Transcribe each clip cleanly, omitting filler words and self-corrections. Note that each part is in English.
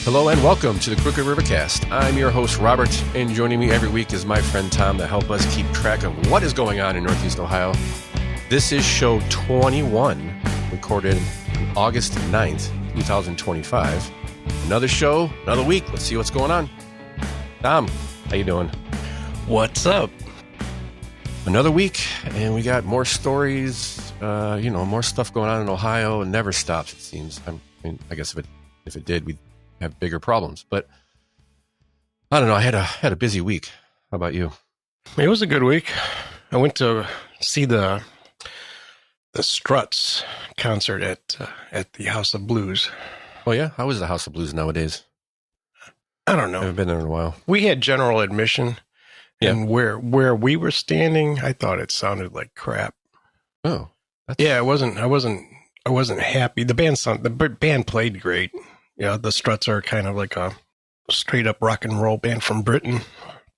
Hello and welcome to the Crookedrivercast. I'm your host, Robert, and joining me every week is my friend Tom to help us keep track of what is going on in Northeast Ohio. This is show 21, recorded on August 9th, 2025. Another show, another week. Let's see what's going on. Tom, how you doing? What's up? Another week, and we got more stories, more stuff going on in Ohio. It never stops, it seems. I guess if it did, we'd have bigger problems. But I don't know. I had a busy week. How about you? It was a good week. I went to see the Struts concert at the House of Blues. Oh yeah, how is the House of Blues nowadays? I don't know. I haven't been there in a while. We had general admission, and where we were standing, I thought it sounded like crap. Oh, yeah. I wasn't happy. The band played great. Yeah, the Struts are kind of like a straight up rock and roll band from Britain.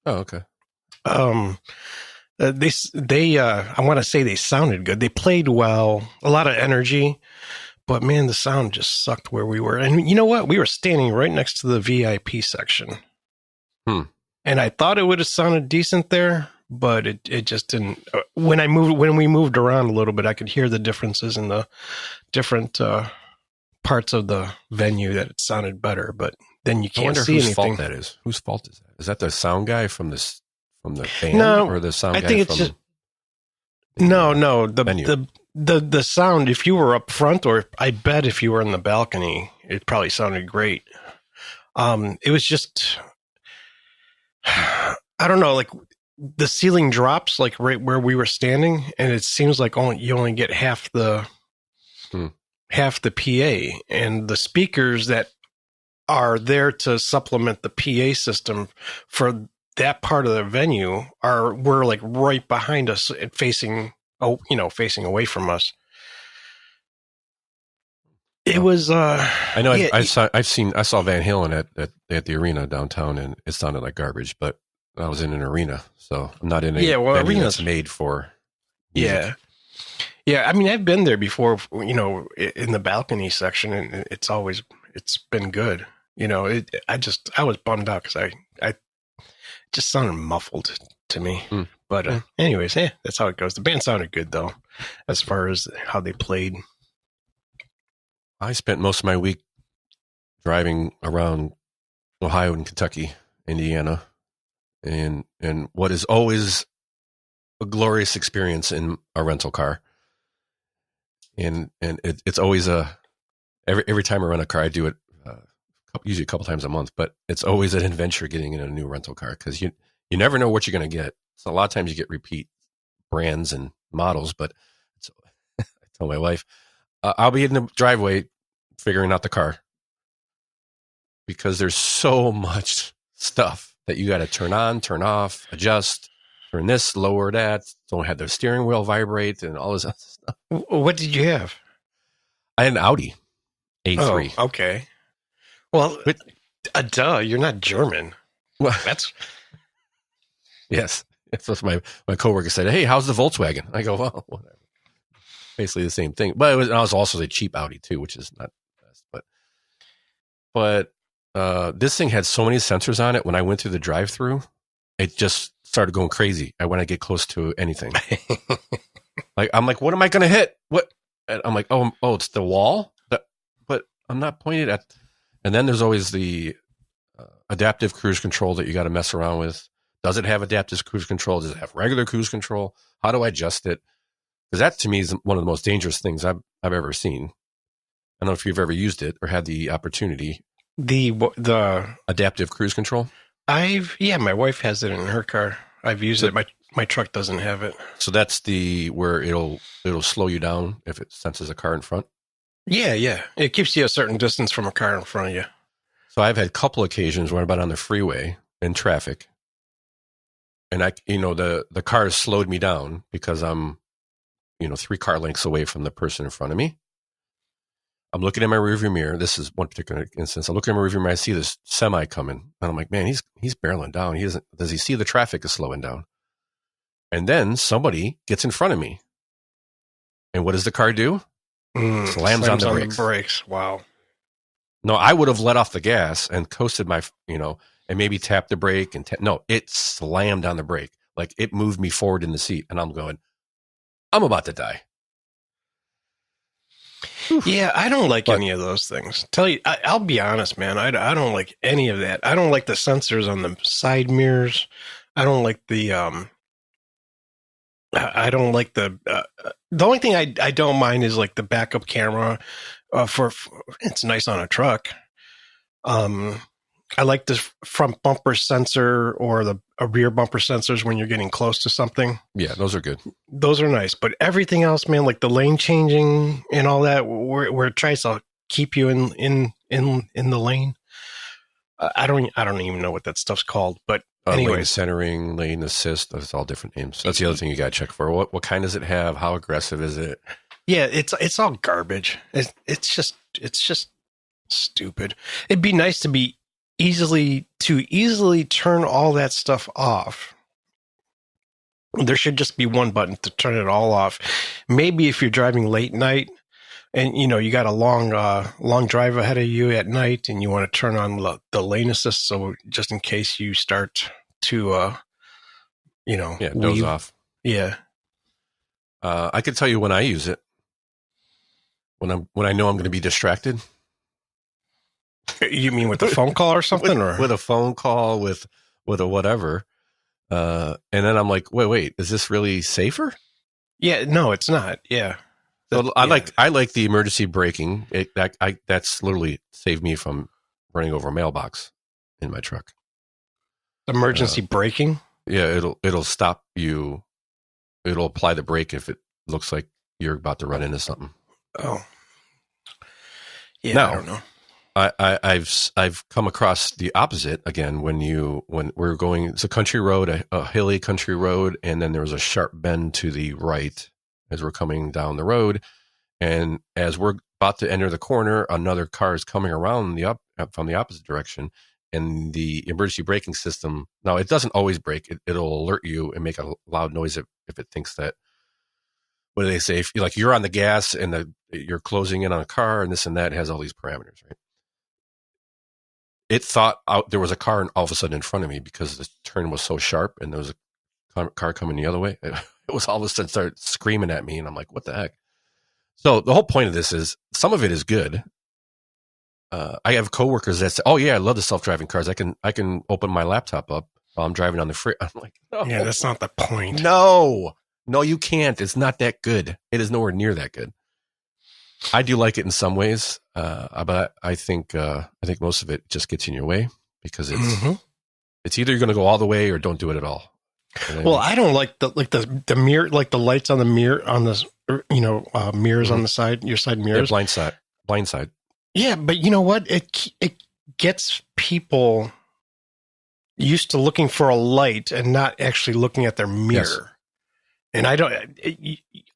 Oh, okay. They I want to say they sounded good. They played well, a lot of energy, but man, the sound just sucked where we were. And you know what? We were standing right next to the VIP section. And I thought it would have sounded decent there, but it just didn't. When we moved around a little bit, I could hear the differences in the different parts of the venue that it sounded better, but then you can't see anything. Fault that is. Whose fault is that? Is that the sound guy from the band, or the sound guy? I think it's just the sound. If you were up front, or I bet if you were in the balcony, it probably sounded great. It was just, I don't know, like the ceiling drops like right where we were standing, and it seems like you only get half the PA, and the speakers that are there to supplement the PA system for that part of the venue were like right behind us and facing away from us. It was I know. Yeah, I saw Van Halen at the arena downtown, and it sounded like garbage, but I was in an arena, so I'm not in a venue that's made for music. Yeah, I mean, I've been there before, in the balcony section, and it's been good. I was bummed out because I just sounded muffled to me. But anyways, that's how it goes. The band sounded good, though, as far as how they played. I spent most of my week driving around Ohio and Kentucky, Indiana, and what is always a glorious experience in a rental car. And it's always every time I rent a car, I do it usually a couple times a month, but it's always an adventure getting in a new rental car, because you never know what you're going to get. So a lot of times you get repeat brands and models, but I tell my wife, I'll be in the driveway figuring out the car, because there's so much stuff that you got to turn on, turn off, adjust, turn this, lower that, don't have the steering wheel vibrate, and all this other stuff. What did you have? I had an Audi A3. Oh, okay. Well, you're not German. Well, yes. That's what my coworker said. Hey, how's the Volkswagen? I go, well, whatever. Basically the same thing. But I was also a cheap Audi too, which is not the best. But this thing had so many sensors on it. When I went through the drive-through, it just started going crazy. I want to get close to anything. I'm like, what am I going to hit? What? And I'm like, oh, it's the wall. But I'm not pointed at. And then there's always the adaptive cruise control that you got to mess around with. Does it have adaptive cruise control? Does it have regular cruise control? How do I adjust it? Because that to me is one of the most dangerous things I've ever seen. I don't know if you've ever used it or had the opportunity. The adaptive cruise control. My wife has it in her car. I've used it. My truck doesn't have it. So that's where it'll slow you down if it senses a car in front. Yeah. It keeps you a certain distance from a car in front of you. So I've had a couple occasions where I'm about on the freeway in traffic, and the car has slowed me down because I'm 3 car lengths away from the person in front of me. I'm looking in my rearview mirror. This is one particular instance. I'm looking in my rearview mirror. I see this semi coming, and I'm like, man, he's barreling down. Does he see the traffic is slowing down? And then somebody gets in front of me, and what does the car do? Slams on the brakes. Wow. No, I would have let off the gas and coasted and maybe tapped the brake no, it slammed on the brake. Like it moved me forward in the seat, and I'm going, I'm about to die. Yeah, I don't like any of those things. I'll be honest, man. I don't like any of that. I don't like the sensors on the side mirrors. I don't like the I don't like the only thing I don't mind is like the backup camera. For it's nice on a truck. I like the front bumper sensor or the rear bumper sensors when you're getting close to something. Yeah, those are good. Those are nice, but everything else, man, like the lane changing and all that, where it tries to keep you in the lane. I don't even know what that stuff's called, but anyway, lane centering, lane assist, that's all different names. That's the other thing you got to check for. What kind does it have? How aggressive is it? Yeah, it's all garbage. It's just stupid. It'd be nice to be easily turn all that stuff off. There should just be one button to turn it all off. Maybe if you're driving late night and you got a long drive ahead of you at night and you want to turn on the lane assist, so just in case you start to doze off. Yeah. I could tell you when I use it. When I know I'm going to be distracted. You mean with a phone call or something, with a phone call, with a whatever, and then I'm like, wait, is this really safer? Yeah, no, it's not. Yeah, so I like the emergency braking. That's literally saved me from running over a mailbox in my truck. Emergency braking. Yeah, it'll stop you. It'll apply the brake if it looks like you're about to run into something. Oh, yeah. Now, I don't know. I've come across the opposite again when we're going. It's a country road, a hilly country road, and then there was a sharp bend to the right as we're coming down the road, and as we're about to enter the corner, another car is coming around from the opposite direction, and the emergency braking system. Now it doesn't always brake; it'll alert you and make a loud noise if it thinks that. What do they say? If you're on the gas and you're closing in on a car and this and that, it has all these parameters, right? It thought there was a car all of a sudden in front of me because the turn was so sharp and there was a car coming the other way. It was all of a sudden started screaming at me, and I'm like, what the heck? So the whole point of this is some of it is good. I have coworkers that say, oh yeah, I love the self-driving cars. I can open my laptop up while I'm driving on the freeway. I'm like, no. Yeah, that's not the point. No, you can't. It's not that good. It is nowhere near that good. I do like it in some ways, but I think most of it just gets in your way because it's either you're going to go all the way or don't do it at all. Well, I don't like the mirror, like the lights on the mirror on the mirrors on the side, your side mirrors. Yeah, blind side. Yeah, but you know what? It gets people used to looking for a light and not actually looking at their mirror. Yes. And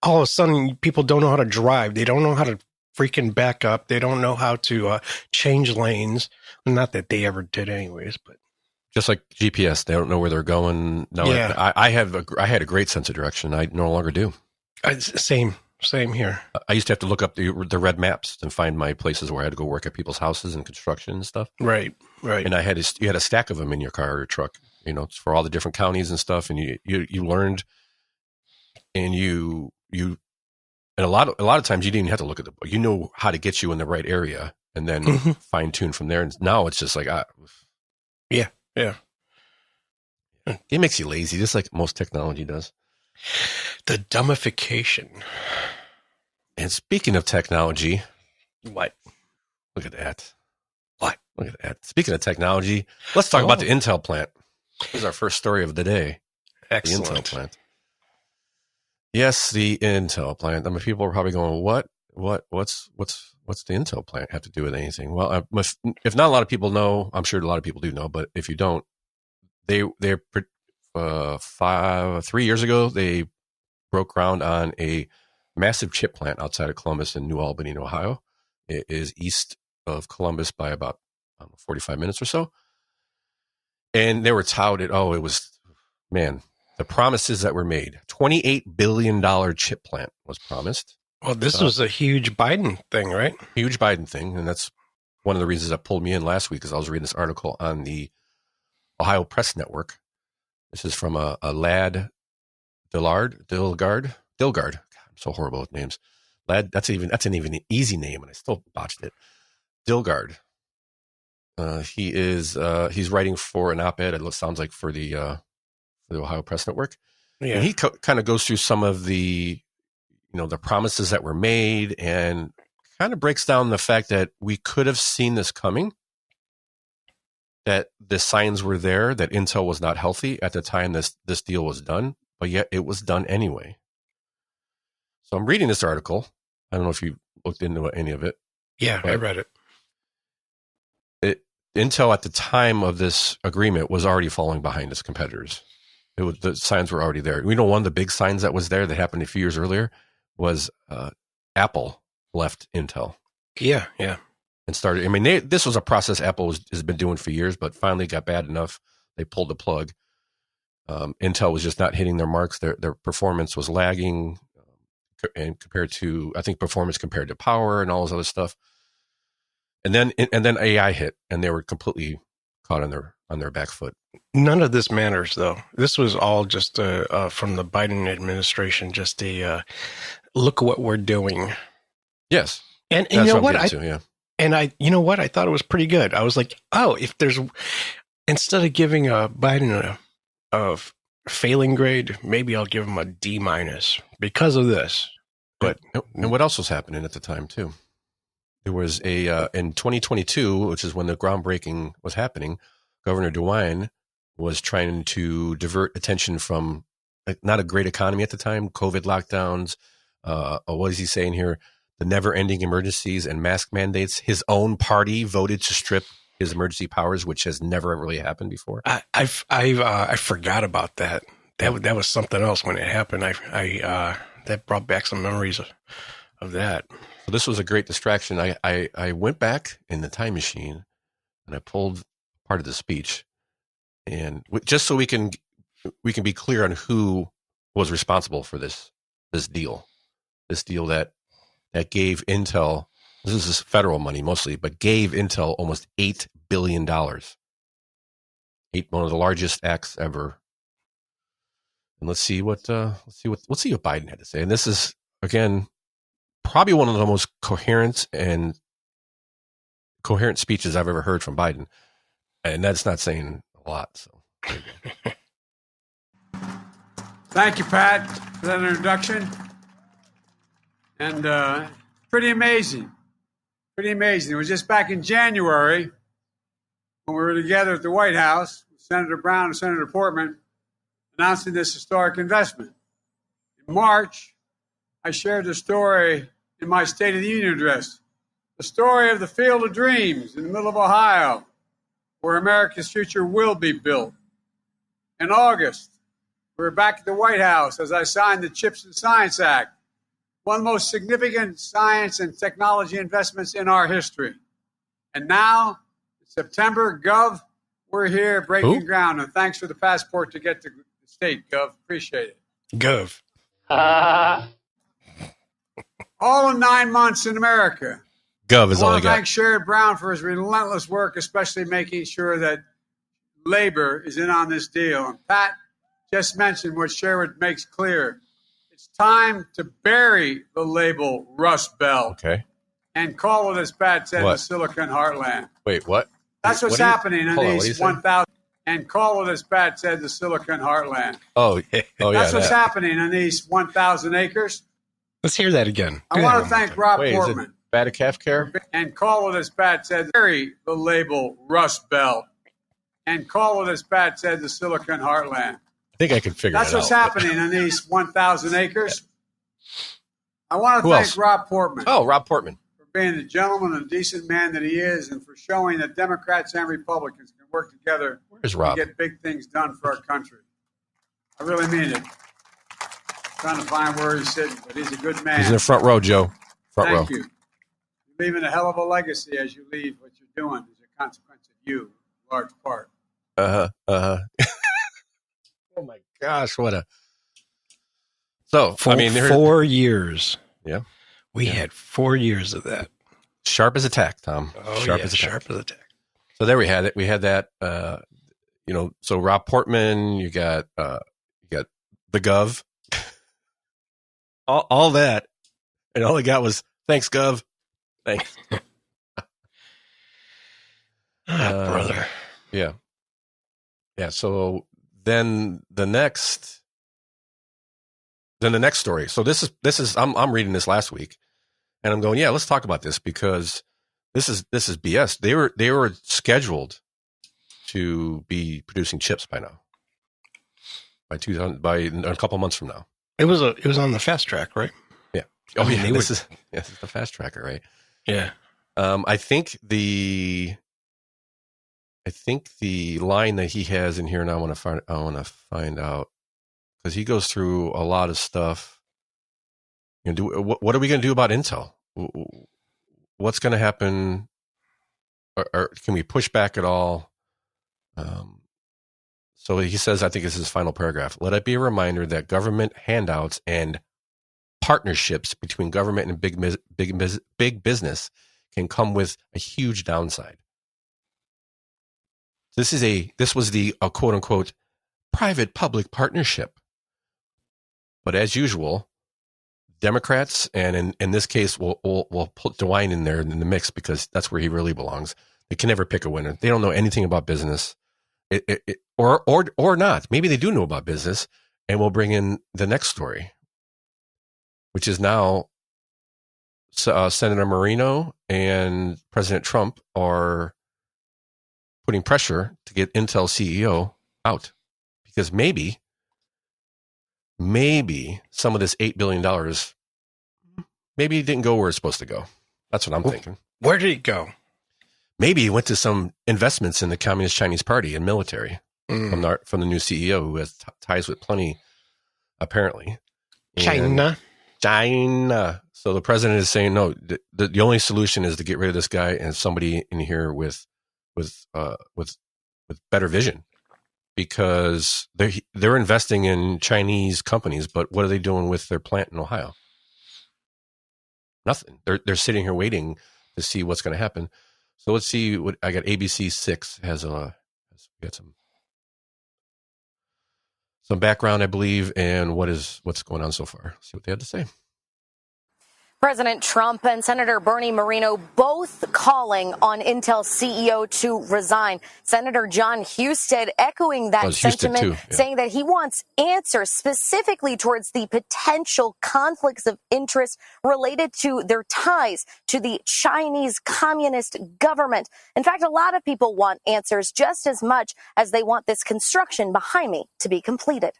all of a sudden, people don't know how to drive. They don't know how to freaking back up. They don't know how to change lanes. Not that they ever did anyways, but. Just like GPS, they don't know where they're going. No, yeah. I had a great sense of direction. I no longer do. Same here. I used to have to look up the red maps and find my places where I had to go work at people's houses and construction and stuff. Right. And you had a stack of them in your car or truck, for all the different counties and stuff. And you learned. And and a lot of times you didn't even have to look at the book. You know how to get you in the right area and then fine tune from there. And now it's just like, yeah. It makes you lazy, just like most technology does. The dumbification. And speaking of technology, what? Look at that. What? Look at that. Speaking of technology, let's talk about the Intel plant. This is our first story of the day. Excellent. The Intel plant. Yes, the Intel plant. I mean, people are probably going, what's the Intel plant have to do with anything? Well, if not a lot of people know, I'm sure a lot of people do know, but if you don't, they're 3 years ago, they broke ground on a massive chip plant outside of Columbus in New Albany, Ohio. It is east of Columbus by about 45 minutes or so. And they were touted, the promises that were made. $28 billion chip plant was promised. Well, this was a huge Biden thing, right? Huge Biden thing. And that's one of the reasons that pulled me in last week is I was reading this article on the Ohio Press Network. This is from a lad Dilgard. God, I'm so horrible with names. Lad, that's an even easy name, and I still botched it. Dilgard. He's writing for an op-ed. It sounds like for the Ohio Press Network. Yeah. And he kind of goes through some of the, the promises that were made, and kind of breaks down the fact that we could have seen this coming, that the signs were there, that Intel was not healthy at the time this deal was done, but yet it was done anyway. So I'm reading this article. I don't know if you looked into any of it. Yeah, I read it. Intel at the time of this agreement was already falling behind its competitors. The signs were already there. We know one of the big signs that was there that happened a few years earlier was Apple left Intel. Yeah. And started. I mean, this was a process Apple has been doing for years, but finally got bad enough. They pulled the plug. Intel was just not hitting their marks. Their performance was lagging, and compared to power and all this other stuff. And then AI hit, and they were completely caught on their back foot. None of this matters, though. This was all just from the Biden administration. Just a look what we're doing. Yes, and you know what? I thought it was pretty good. I was like, oh, if there's, instead of giving Biden a failing grade, maybe I'll give him a D- because of this. But and what else was happening at the time too? There was in 2022, which is when the groundbreaking was happening, Governor DeWine was trying to divert attention from not a great economy at the time, COVID lockdowns. What is he saying here? The never-ending emergencies and mask mandates. His own party voted to strip his emergency powers, which has never really happened before. I forgot about that. That was something else when it happened. That brought back some memories of that. So this was a great distraction. I went back in the time machine and I pulled part of the speech, and just so we can be clear on who was responsible for this deal that gave Intel, this is federal money mostly, but gave Intel almost $8 billion. One of the largest acts ever. And let's see what Biden had to say. And this is, again, probably one of the most coherent speeches I've ever heard from Biden. And that's not saying a lot. So there you go. Thank you, Pat, for that introduction. And pretty amazing. It was just back in January when we were together at the White House with Senator Brown and Senator Portman announcing this historic investment. In March, I shared the story in my State of the Union address, the story of the Field of Dreams in the middle of Ohio, where America's future will be built. In August, we were back at the White House as I signed the CHIPS and Science Act, one of the most significant science and technology investments in our history. And now, September, Gov, we're here breaking ground. And thanks for the passport to get to the state, Gov. Appreciate it. Gov. All in 9 months in America. Gov is all I got. I want to thank Sherrod Brown for his relentless work, especially making sure that labor is in on this deal. And Pat just mentioned what Sherrod makes clear. It's time to bury the label Rust Belt. Okay. And call it, as Pat said, the Silicon Heartland. Wait, what? That's what's happening in these 1,000. And call it, as Pat said, the Silicon Heartland. Oh yeah. That's what's happening in these 1,000 acres. Let's hear that again. I want to thank Rob Portman. Is it bad calf care? And call it, as Pat said, bury the label Rust Belt. And call it, as Pat said, the Silicon Heartland. I think I can figure it out. That's what's happening in these 1,000 acres. I want to thank Rob Portman. Oh, Rob Portman. For being the gentleman and decent man that he is, and for showing that Democrats and Republicans can work together to get big things done for our country. I really mean it. Trying to find where he's sitting, but he's a good man. He's in the front row, Joe. Thank you. You're leaving a hell of a legacy as you leave what you're doing as a consequence of you, in large part. Oh my gosh, what a... So, 4 years. Yeah. We had 4 years of that. Sharp as a tack, Tom. Oh, Sharp as a tack. sharp as a tack. So there we had it. We had that. So Rob Portman, you got the Gov, all that, and all I got was thanks, Gov. Thanks. Brother. Yeah. So then the next story. So this is I'm reading this last week, and I'm going, yeah, let's talk about this because this is BS. They were scheduled to be producing chips by now, by a couple months from now. It was on the fast track, right? Yeah. This is the fast tracker, right? Yeah. I think the line that he has in here, and I want to find out because he goes through a lot of stuff. What are we going to do about Intel? What's going to happen? Or can we push back at all? So he says, I think this is his final paragraph. Let it be a reminder that government handouts and partnerships between government and big business can come with a huge downside. This was the quote unquote private-public partnership. But as usual, Democrats, and in this case, we'll put DeWine in there in the mix because that's where he really belongs. They can never pick a winner. They don't know anything about business, or not. Maybe they do know about business, and we'll bring in the next story, which is now Senator Merano and President Trump are putting pressure to get Intel CEO out because maybe some of this $8 billion, maybe it didn't go where it's supposed to go. That's what I'm thinking. Where did it go? Maybe it went to some investments in the Communist Chinese Party and military from the new CEO who has ties with plenty, apparently. China. So the president is saying, no, the only solution is to get rid of this guy and somebody in here with better vision, because they're investing in Chinese companies, but what are they doing with their plant in Ohio? Nothing. They're sitting here waiting to see what's going to happen. So let's see what I got. ABC 6 has got some background, I believe, and what's going on so far. See what they had to say. President Trump and Senator Bernie Moreno both calling on Intel CEO to resign. Senator John Husted echoing that sentiment, saying that he wants answers specifically towards the potential conflicts of interest related to their ties to the Chinese Communist government. In fact, a lot of people want answers just as much as they want this construction behind me to be completed.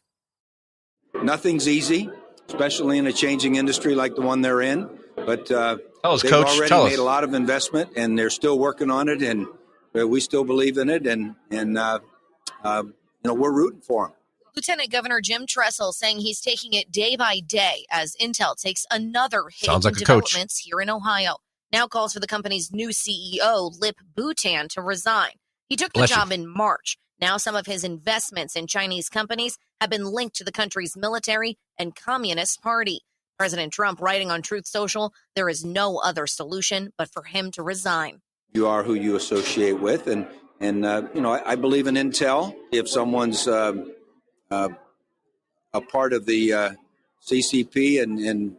Nothing's easy, especially in a changing industry like the one they're in. But tell us, they've Coach. already made a lot of investment, and they're still working on it, and we still believe in it, and we're rooting for them. Lieutenant Governor Jim Tressel saying he's taking it day by day as Intel takes another hit in developments here in Ohio. Now calls for the company's new CEO, Lip Bhutan, to resign. He took the job in March. Now some of his investments in Chinese companies have been linked to the country's military and Communist Party. President Trump writing on Truth Social, there is no other solution but for him to resign. You are who you associate with, and I believe in Intel. If someone's a part of the CCP, and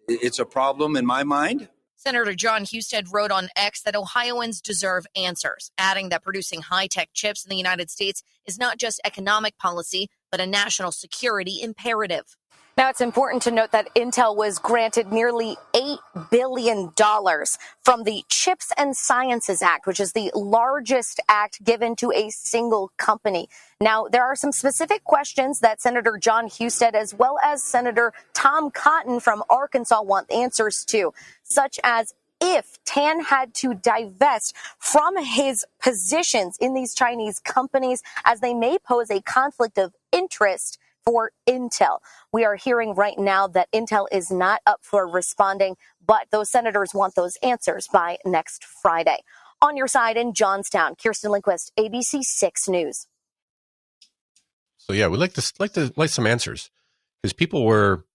it's a problem in my mind. Senator John Husted wrote on X that Ohioans deserve answers, adding that producing high-tech chips in the United States is not just economic policy, but a national security imperative. Now, it's important to note that Intel was granted nearly $8 billion from the Chips and Sciences Act, which is the largest act given to a single company. Now, there are some specific questions that Senator John Husted, as well as Senator Tom Cotton from Arkansas, want answers to, such as if Tan had to divest from his positions in these Chinese companies, as they may pose a conflict of interest for Intel. We are hearing right now that Intel is not up for responding, but those senators want those answers by next Friday. On your side in Johnstown, Kirsten Lindquist, ABC 6 News. So yeah, we like some answers because people were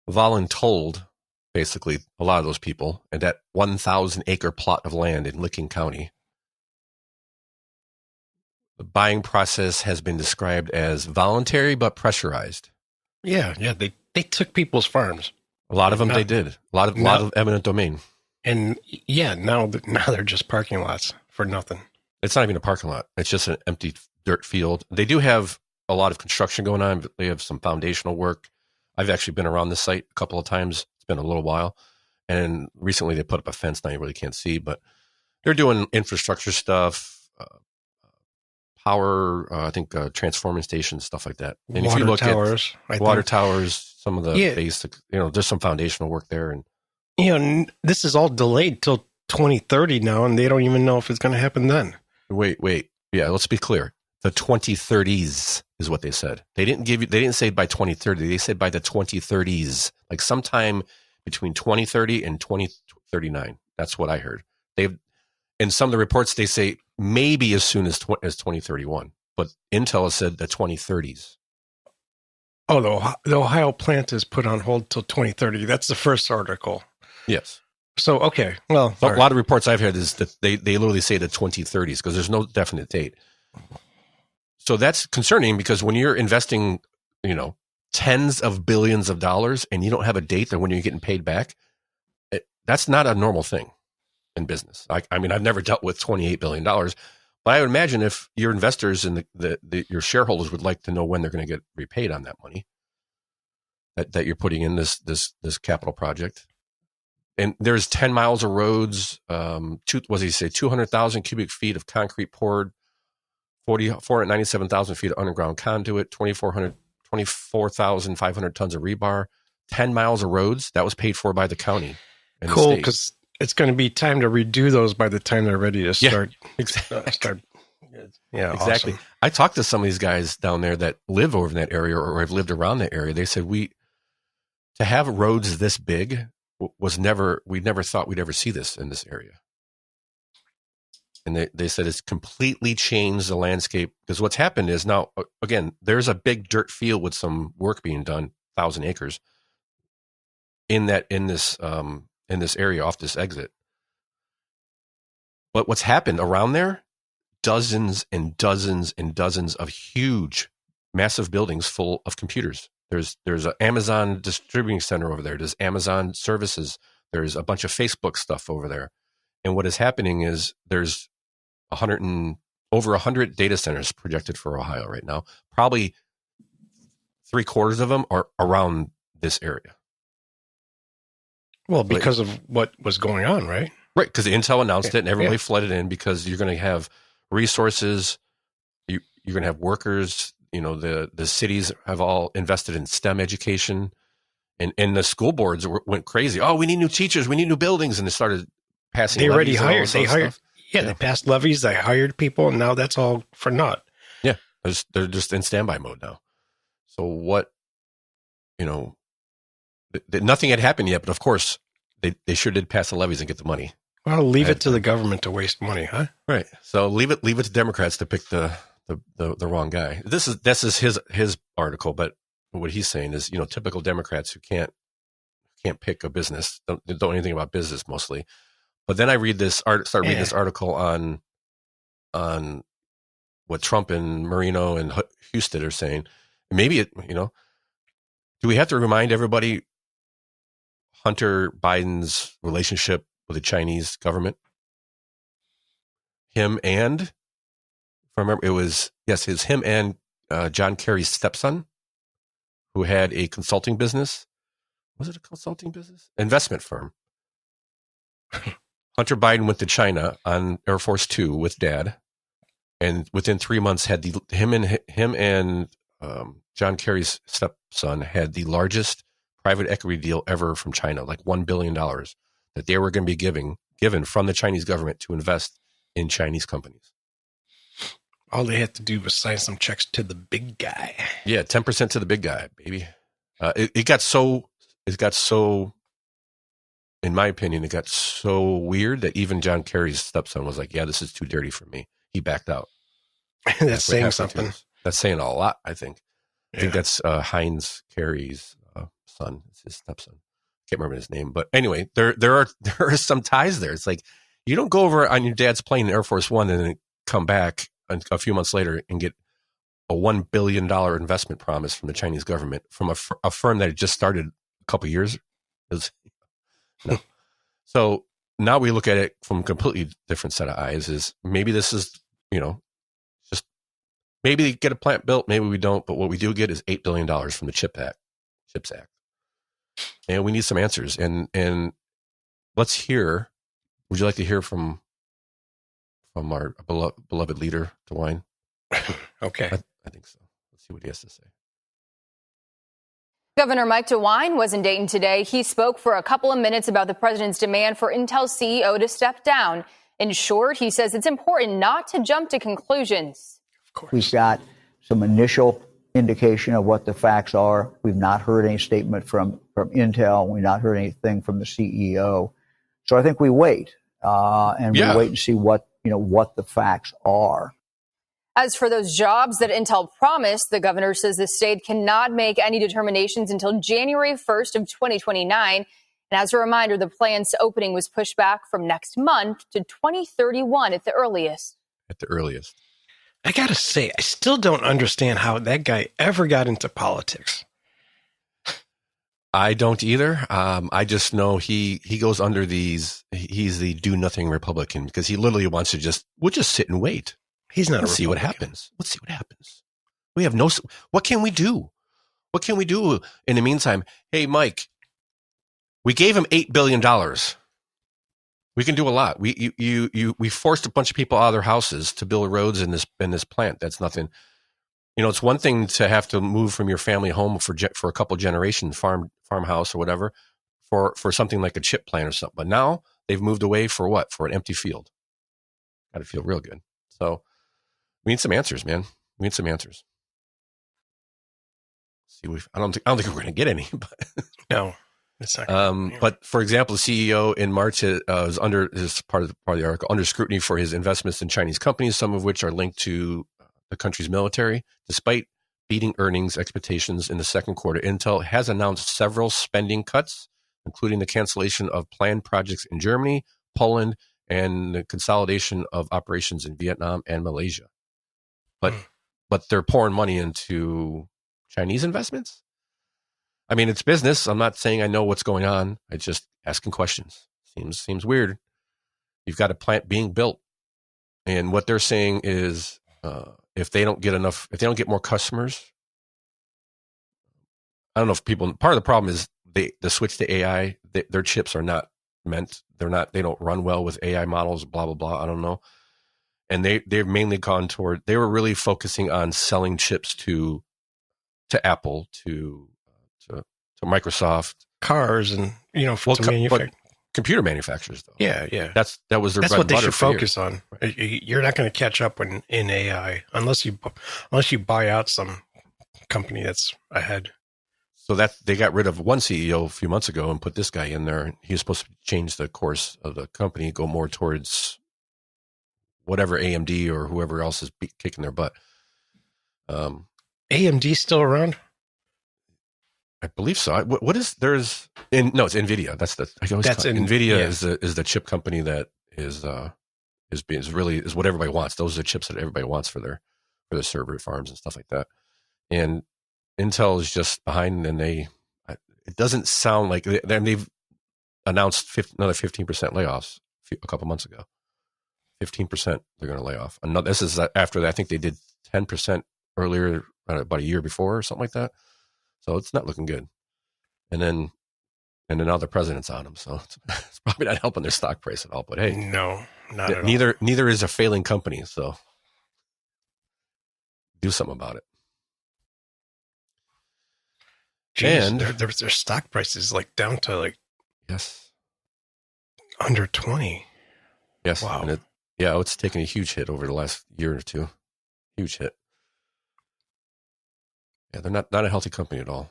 voluntold basically, a lot of those people, and that 1,000-acre plot of land in Licking County. The buying process has been described as voluntary but pressurized. Yeah. They took people's farms. A lot of them they did. A lot of eminent domain. And yeah, now they're just parking lots for nothing. It's not even a parking lot. It's just an empty dirt field. They do have a lot of construction going on. They have some foundational work. I've actually been around this site a couple of times. It's been a little while. And recently they put up a fence. Now you really can't see, but they're doing infrastructure stuff, power, I think transforming stations, stuff like that. And if you look towers, at water towers, some of the basic, there's some foundational work there. And this is all delayed till 2030 now, and they don't even know if it's going to happen then. Wait. Yeah, let's be clear. The 2030s is what they said. They didn't say by 2030. They said by the 2030s, like sometime between 2030 and 2039. That's what I heard. In some of the reports, they say maybe as soon as 2031, but Intel has said the 2030s. Oh, the Ohio plant is put on hold till 2030. That's the first article. Yes. So, okay. Well, a lot of reports I've heard is that they literally say the 2030s because there's no definite date. So that's concerning because when you're investing, tens of billions of dollars and you don't have a date that when you're getting paid back, that's not a normal thing in business. I mean, I've never dealt with $28 billion, but I would imagine if your investors and your shareholders would like to know when they're going to get repaid on that money that you're putting in this capital project. And there's 10 miles of roads, 200,000 cubic feet of concrete poured, 497,000 feet of underground conduit, 24,500 tons of rebar, 10 miles of roads. That was paid for by the county. Cool, because it's going to be time to redo those by the time they're ready to start. Yeah, exactly. Awesome. I talked to some of these guys down there that live over in that area or have lived around that area. They said to have roads this big we never thought we'd ever see this in this area. And they said it's completely changed the landscape because what's happened is now, again, there's a big dirt field with some work being done, 1,000 acres in this area off this exit. But what's happened around there, dozens and dozens and dozens of huge, massive buildings full of computers. There's an Amazon distributing center over there. There's Amazon services. There's a bunch of Facebook stuff over there. And what is happening is there's over 100 data centers projected for Ohio right now. Probably 3/4 of them are around this area. Well, because of what was going on, right? Right, because Intel announced it and everybody flooded in because you're going to have resources, you're going to have workers. The cities have all invested in STEM education, and the school boards went crazy. Oh, we need new teachers, we need new buildings, and they started passing. They already hired. They hired. They passed levies. They hired people, and now that's all for naught. Yeah, they're just in standby mode now. So what? Nothing had happened yet, but of course they sure did pass the levies and get the money. Well, leave it to the government to waste money, huh? Right. So leave it to Democrats to pick the wrong guy. This is his article, but what he's saying is, typical Democrats who can't pick a business, don't know anything about business mostly. But then I read this reading this article on what Trump and Merano and Husted are saying. Maybe do we have to remind everybody Hunter Biden's relationship with the Chinese government? Him and, if I remember, him and John Kerry's stepson, who had a consulting business. Was it a consulting business? Investment firm. Hunter Biden went to China on Air Force Two with Dad, and within 3 months had him and John Kerry's stepson had the largest private equity deal ever from China, like $1 billion that they were going to be given from the Chinese government to invest in Chinese companies. All they had to do was sign some checks to the big guy. Yeah, 10% to the big guy, baby. It got so, in my opinion, it got so weird that even John Kerry's stepson was like, yeah, this is too dirty for me. He backed out. That's saying something. That's saying a lot, I think. I think that's Heinz Kerry's son. It's his stepson. can't remember his name, but anyway, there are some ties there. It's like you don't go over on your dad's plane in Air Force One and then come back a few months later and get a $1 billion investment promise from the Chinese government from a firm that had just started a couple of years. No. So now we look at it from a completely different set of eyes. Is maybe this is, just maybe they get a plant built, maybe we don't, but what we do get is $8 billion from the CHIPS Act. And we need some answers. And let's hear, would you like to hear from our beloved leader, DeWine? Okay. I think so. Let's see what he has to say. Governor Mike DeWine was in Dayton today. He spoke for a couple of minutes about the president's demand for Intel CEO to step down. In short, he says it's important not to jump to conclusions. Of course. We've got some initial indication of what the facts are. We've not heard any statement from Intel. We've not heard anything from the CEO. So I think we wait and we wait and see what the facts are. As for those jobs that Intel promised, the governor says the state cannot make any determinations until January 1st of 2029. And as a reminder, the plant's opening was pushed back from next month to 2031 at the earliest. I got to say, I still don't understand how that guy ever got into politics. I don't either. I just know he goes under he's the do nothing Republican because he literally wants to we'll just sit and wait. He's not. Let's see what happens. We have what can we do? What can we do in the meantime? Hey, Mike, we gave him $8 billion. We can do a lot. We forced a bunch of people out of their houses to build roads in this plant. That's nothing. It's one thing to have to move from your family home for a couple generations, farmhouse or whatever, for something like a chip plant or something. But now they've moved away for what? For an empty field. Got to feel real good. So we need some answers, man. We need some answers. See, I don't think we're going to get any. But no. But for example, the CEO in March was under this part of the article under scrutiny for his investments in Chinese companies, some of which are linked to the country's military. Despite beating earnings expectations in the second quarter, Intel has announced several spending cuts, including the cancellation of planned projects in Germany, Poland, and the consolidation of operations in Vietnam and Malaysia. But they're pouring money into Chinese investments. I mean, it's business. I'm not saying I know what's going on. I'm just asking questions. Seems weird. You've got a plant being built, and what they're saying is, if they don't get more customers, I don't know if people. Part of the problem is the switch to AI. Their chips are not meant. They don't run well with AI models. Blah blah blah. I don't know. And they've mainly gone toward. They were really focusing on selling chips to Apple, to Microsoft, cars, and computer manufacturers though. Yeah. That's what they should focus on. You're not going to catch up in AI unless you buy out some company that's ahead. So that they got rid of one CEO a few months ago and put this guy in there. He was supposed to change the course of the company, go more towards whatever AMD or whoever else is kicking their butt. AMD still around? I believe so. It's NVIDIA. NVIDIA is the chip company that is what everybody wants. Those are the chips that everybody wants for their server farms and stuff like that. And Intel is just behind, and it doesn't sound like they've announced another 15% layoffs a couple months ago. 15% they're going to lay off. This is after that. I think they did 10% earlier, about a year before or something like that. So it's not looking good. And then now the president's on them, so it's probably not helping their stock price at all. But hey, no, not at all. Neither is a failing company, so do something about it. Jeez, and their stock price is down to under 20. Yes. Wow. And it's taken a huge hit over the last year or two. Huge hit. Yeah, they're not a healthy company at all.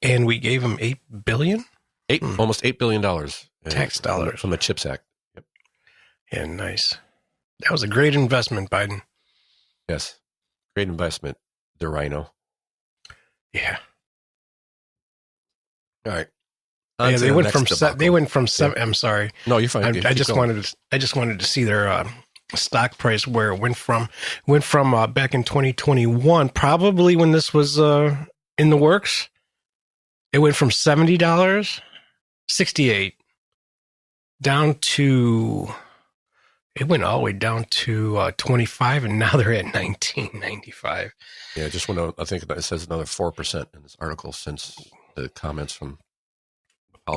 And we gave them $8 billion? Almost $8 billion. Tax dollars. From the CHIPS Act. Yep. Yeah, nice. That was a great investment, Biden. Yes. Great investment, the Rhino. Yeah. All right. they went from seven. I'm sorry. No, you're fine. I just wanted to see their stock price where it went from back in 2021, probably when this was in the works. It went from $70, $68, down to. It went all the way down to 25, and now they're at $19.95. Yeah, just want to. I think it says another 4% in this article since the comments from.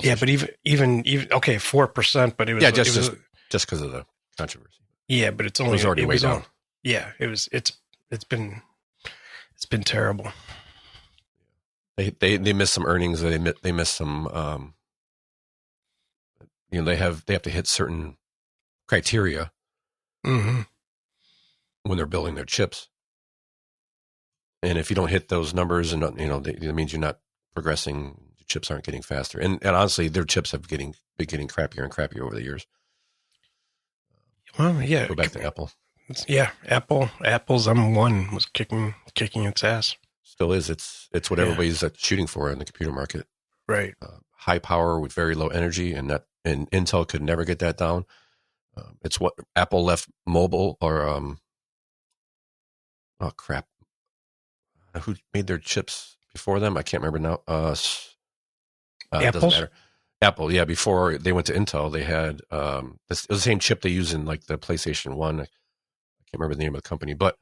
Yeah, but even 4%, but it was just because of the controversy. Yeah, but it's only already way down. Yeah, it's been terrible. They missed some earnings. They missed some. They have to hit certain criteria when they're building their chips, and if you don't hit those numbers, and it means you're not progressing. Your chips aren't getting faster, and honestly, their chips have been getting crappier and crappier over the years. Well, yeah. Go back to Apple. Yeah, Apple's M1 was kicking its ass. Still is. It's what everybody's shooting for in the computer market. Right. High power with very low energy, and Intel could never get that down. It's what Apple left mobile or oh crap, who made their chips before them? I can't remember now. It doesn't matter. Apple, yeah. Before they went to Intel, they had it was the same chip they use in like the PlayStation 1. I can't remember the name of the company, but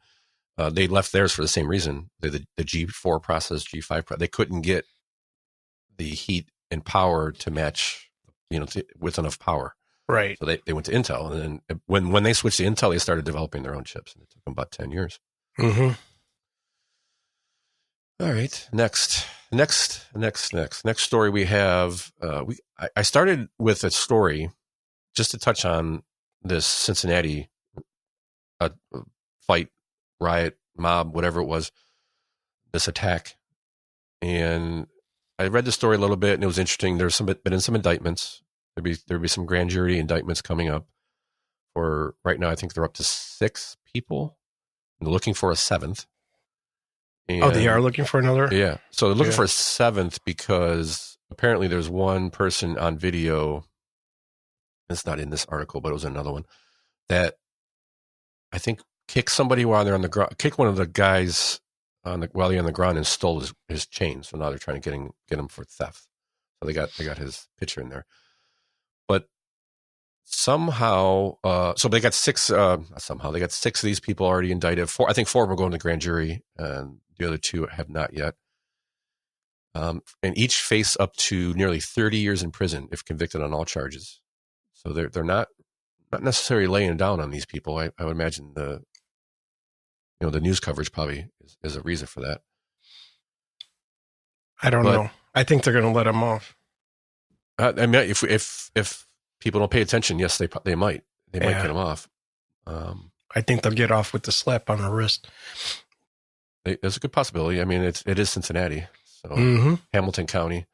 they left theirs for the same reason. The G4 process, G5 process, they couldn't get the heat and power to match, with enough power. Right. So they went to Intel, and then when they switched to Intel, they started developing their own chips, and it took them about 10 years. Mm-hmm. All right. Next story we have. I started with a story just to touch on this Cincinnati fight, riot, mob, whatever it was, this attack. And I read the story a little bit, and it was interesting. There's been some indictments. There'd be some grand jury indictments coming up. For right now, I think they're up to 6 people. And they're looking for a 7th. And, they are looking for another? Yeah. So they're looking for a 7th because apparently there's one person on video. It's not in this article, but it was another one that I think kicked somebody while they're on the ground, kicked one of the guys while they're on the ground and stole his chain. So now they're trying to get him for theft. So they got his picture in there. But somehow, so they got 6. They got 6 of these people already indicted. 4, I think 4 were going to grand jury, and the other 2 have not yet. And each face up to nearly 30 years in prison if convicted on all charges. So they're not necessarily laying down on these people. I would imagine the news coverage probably is a reason for that. I don't know. I think they're going to let them off. I mean, if people don't pay attention, yes, they might get them off. I think they'll get off with the slap on the wrist. There's a good possibility. I mean, it is Cincinnati, so Hamilton County.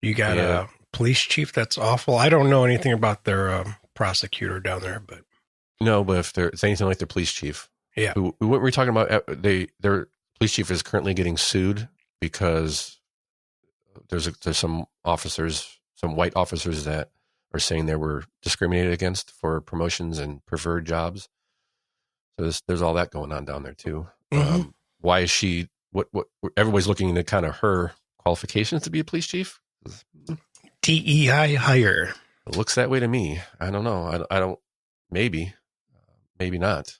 You got a police chief that's awful. I don't know anything about their prosecutor down there, but if it's anything like their police chief, what were we talking about? Their police chief is currently getting sued because there's some officers, some white officers that are saying they were discriminated against for promotions and preferred jobs. So there's all that going on down there too. Why is she? What? Everybody's looking at kind of her qualifications to be a police chief. DEI hire. It looks that way to me. I don't know. I don't. Maybe not.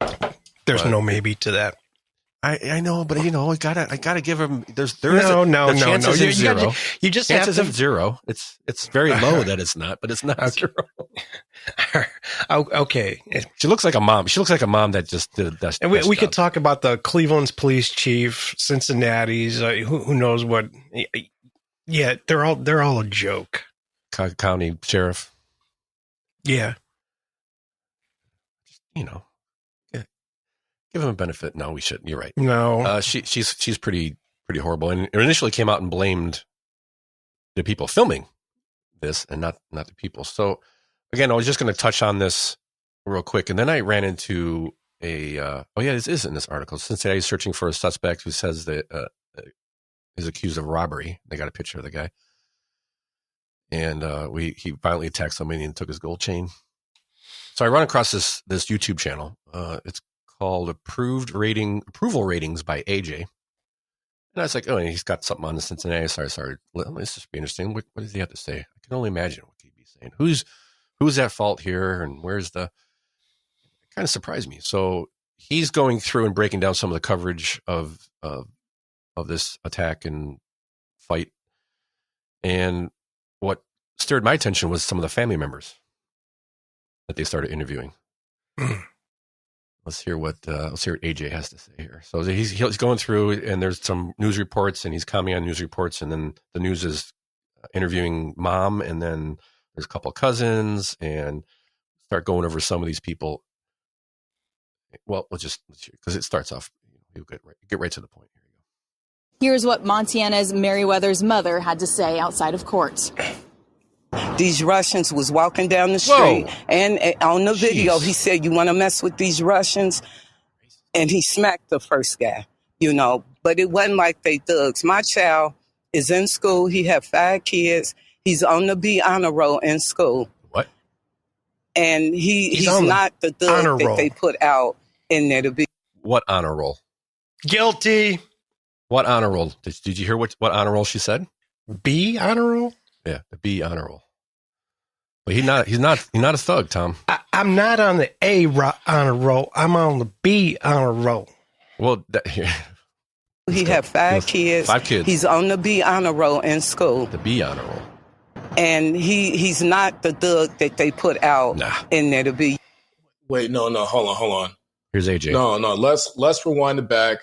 There's no maybe to that. I know, but I gotta give him. No. Zero. You just chances have to, of 0. It's very low that it's not, but it's not 0. Okay. She looks like a mom. She looks like a mom that just did a best. And we could talk about the Cleveland's police chief, Cincinnati's. Who knows what? Yeah, they're all a joke. County sheriff. Yeah. Give him a benefit. No, we shouldn't. You're right. No. She's pretty horrible, and it initially came out and blamed the people filming this, and not the people. So again, I was just going to touch on this real quick, and then I ran into this is in this article. Cincinnati is searching for a suspect who says that is accused of robbery. They got a picture of the guy. and he violently attacked somebody and took his gold chain. So I run across this YouTube channel. It's called Approval Ratings by AJ. And I was like, oh, and he's got something on the Cincinnati. Sorry. This just be interesting. What does he have to say? I can only imagine what he'd be saying. Who's at fault here, and where's the? It kind of surprised me. So he's going through and breaking down some of the coverage of this attack and fight. And what stirred my attention was some of the family members that they started interviewing. Let's hear what AJ has to say here. So he's going through, and there's some news reports, and he's commenting on news reports, and then the news is interviewing mom, and then there's a couple of cousins, and start going over some of these people. Well, let's hear, because it starts off. You'll get right to the point. Here you go. Here's what Montana's Merriweather's mother had to say outside of court. These Russians was walking down the street, and on the video, he said, "You want to mess with these Russians?" And he smacked the first guy, But it wasn't like they thugs. My child is in school. He had 5 kids. He's on the B honor roll in school. What? And he's not the thug that they put out in there to be. What honor roll? Guilty. What honor roll? Did you hear what honor roll she said? B honor roll? Yeah, the B honor roll. But he's not a thug, Tom. I'm not on the A honor roll. I'm on the B honor roll. Well, he had 5 kids. 5 kids. He's on the B honor roll in school. The B honor roll. And he's not the thug that they put out in there to be. Wait, no, hold on. Here's AJ. No, let's rewind it back,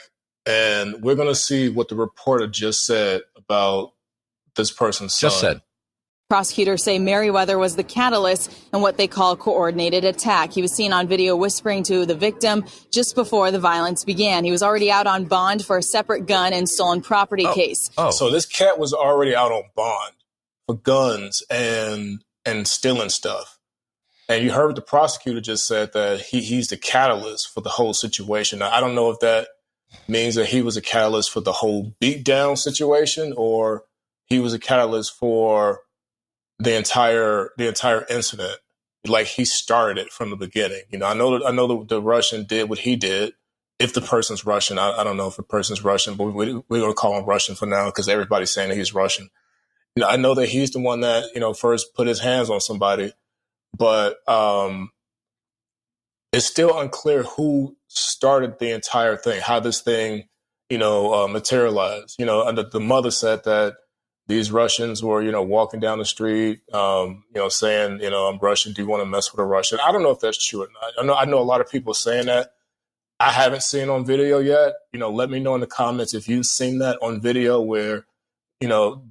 and we're gonna see what the reporter just said about this person's son. Just said. Prosecutors say Merriweather was the catalyst in what they call coordinated attack. He was seen on video whispering to the victim just before the violence began. He was already out on bond for a separate gun and stolen property case. So this cat was already out on bond for guns and stealing stuff. And you heard the prosecutor just said that he's the catalyst for the whole situation. Now, I don't know if that means that he was a catalyst for the whole beatdown situation, or he was a catalyst for the entire incident. Like, he started it from the beginning. I know the Russian did what he did. If the person's Russian, I don't know if the person's Russian, but we're going to call him Russian for now because everybody's saying that he's Russian. I know that he's the one that, first put his hands on somebody, but it's still unclear who started the entire thing, how this thing, materialized. The mother said that these Russians were, walking down the street, saying, I'm Russian. Do you want to mess with a Russian? I don't know if that's true or not. I know a lot of people saying that. I haven't seen it on video yet. Let me know in the comments if you've seen that on video where,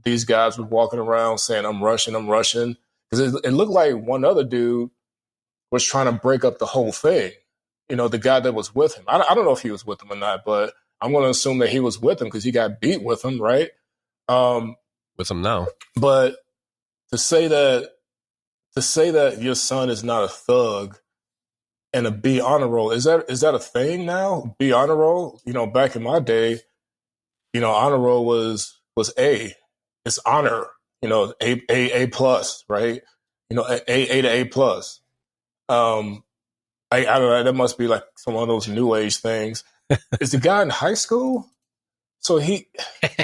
these guys were walking around saying, I'm Russian. Because it looked like one other dude was trying to break up the whole thing. The guy that was with him. I don't know if he was with him or not, but I'm going to assume that he was with him because he got beat with him, right? With him now. But to say that your son is not a thug and a B honor roll, is that a thing now? B honor roll? Back in my day, honor roll was A. It's honor, A plus, right? A to A plus. I don't know, that must be like some of those new age things. Is the guy in high school? So all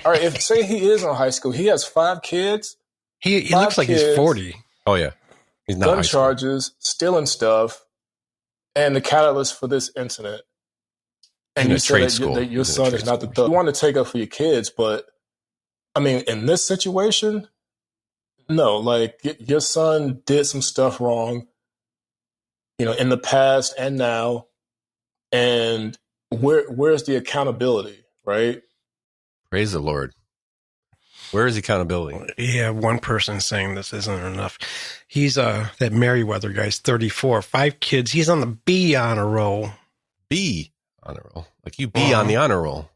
right, if say he is in high school, he has 5 kids. He looks like he's 40. Oh yeah, he's not gun charges, stealing stuff, and the catalyst for this incident. And you said that your son is not the thug. You want to take up for your kids, but I mean, in this situation, no. Like, your son did some stuff wrong, in the past and now, and where's the accountability, right? Praise the Lord. Where is accountability? Yeah, one person saying this isn't enough. He's that Merriweather guy's 34, 5 kids. He's on the B honor roll. B honor roll, like you be on the honor roll.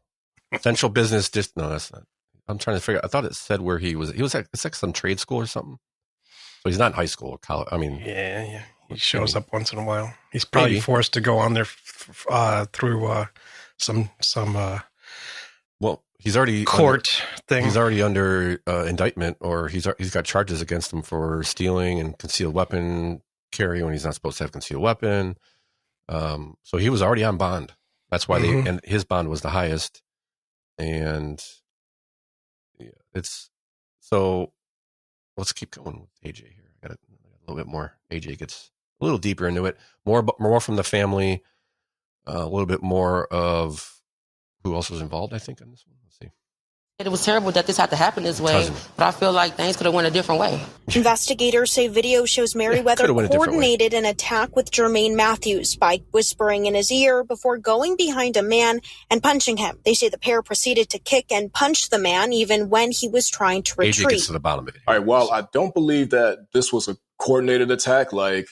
Central business. No, that's not. I'm trying to figure. I thought it said where he was. He was it's like some trade school or something. So he's not in high school or college. I mean, yeah. He shows up once in a while. He's probably forced to go on there through some. Well, he's already court thing. He's already under indictment, or he's got charges against him for stealing and concealed weapon carry when he's not supposed to have concealed weapon. So he was already on bond. That's why and his bond was the highest. And it's so. Let's keep going with AJ here. I got a little bit more. AJ gets a little deeper into it. More from the family. A little bit more of who else was involved, I think, on this one. Let's see. It was terrible that this had to happen this way, but I feel like things could have went a different way. Investigators say video shows Merriweather coordinated an attack with Jermaine Matthews by whispering in his ear before going behind a man and punching him. They say the pair proceeded to kick and punch the man even when he was trying to retreat. AJ gets to the bottom of it. All right, well, I don't believe that this was a coordinated attack, like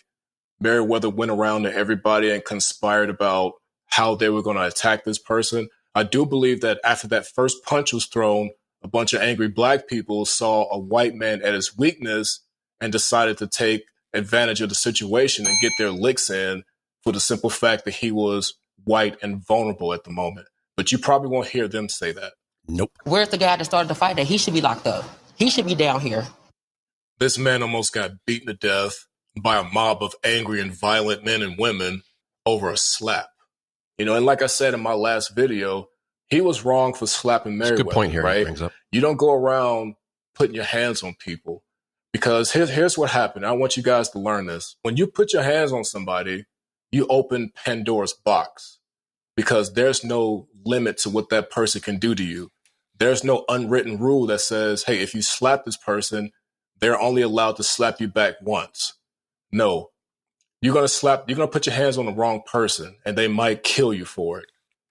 Merriweather went around to everybody and conspired about how they were going to attack this person. I do believe that after that first punch was thrown, a bunch of angry black people saw a white man at his weakness and decided to take advantage of the situation and get their licks in for the simple fact that he was white and vulnerable at the moment. But you probably won't hear them say that. Nope. Where's the guy that started the fight? That he should be locked up. He should be down here. This man almost got beaten to death by a mob of angry and violent men and women over a slap. You know, and like I said in my last video, he was wrong for slapping Merriweather. Good point here. Right? Brings up. You don't go around putting your hands on people, because here's what happened. I want you guys to learn this. When you put your hands on somebody, you open Pandora's box, because there's no limit to what that person can do to you. There's no unwritten rule that says, hey, if you slap this person, they're only allowed to slap you back once. No. You're going to put your hands on the wrong person and they might kill you for it.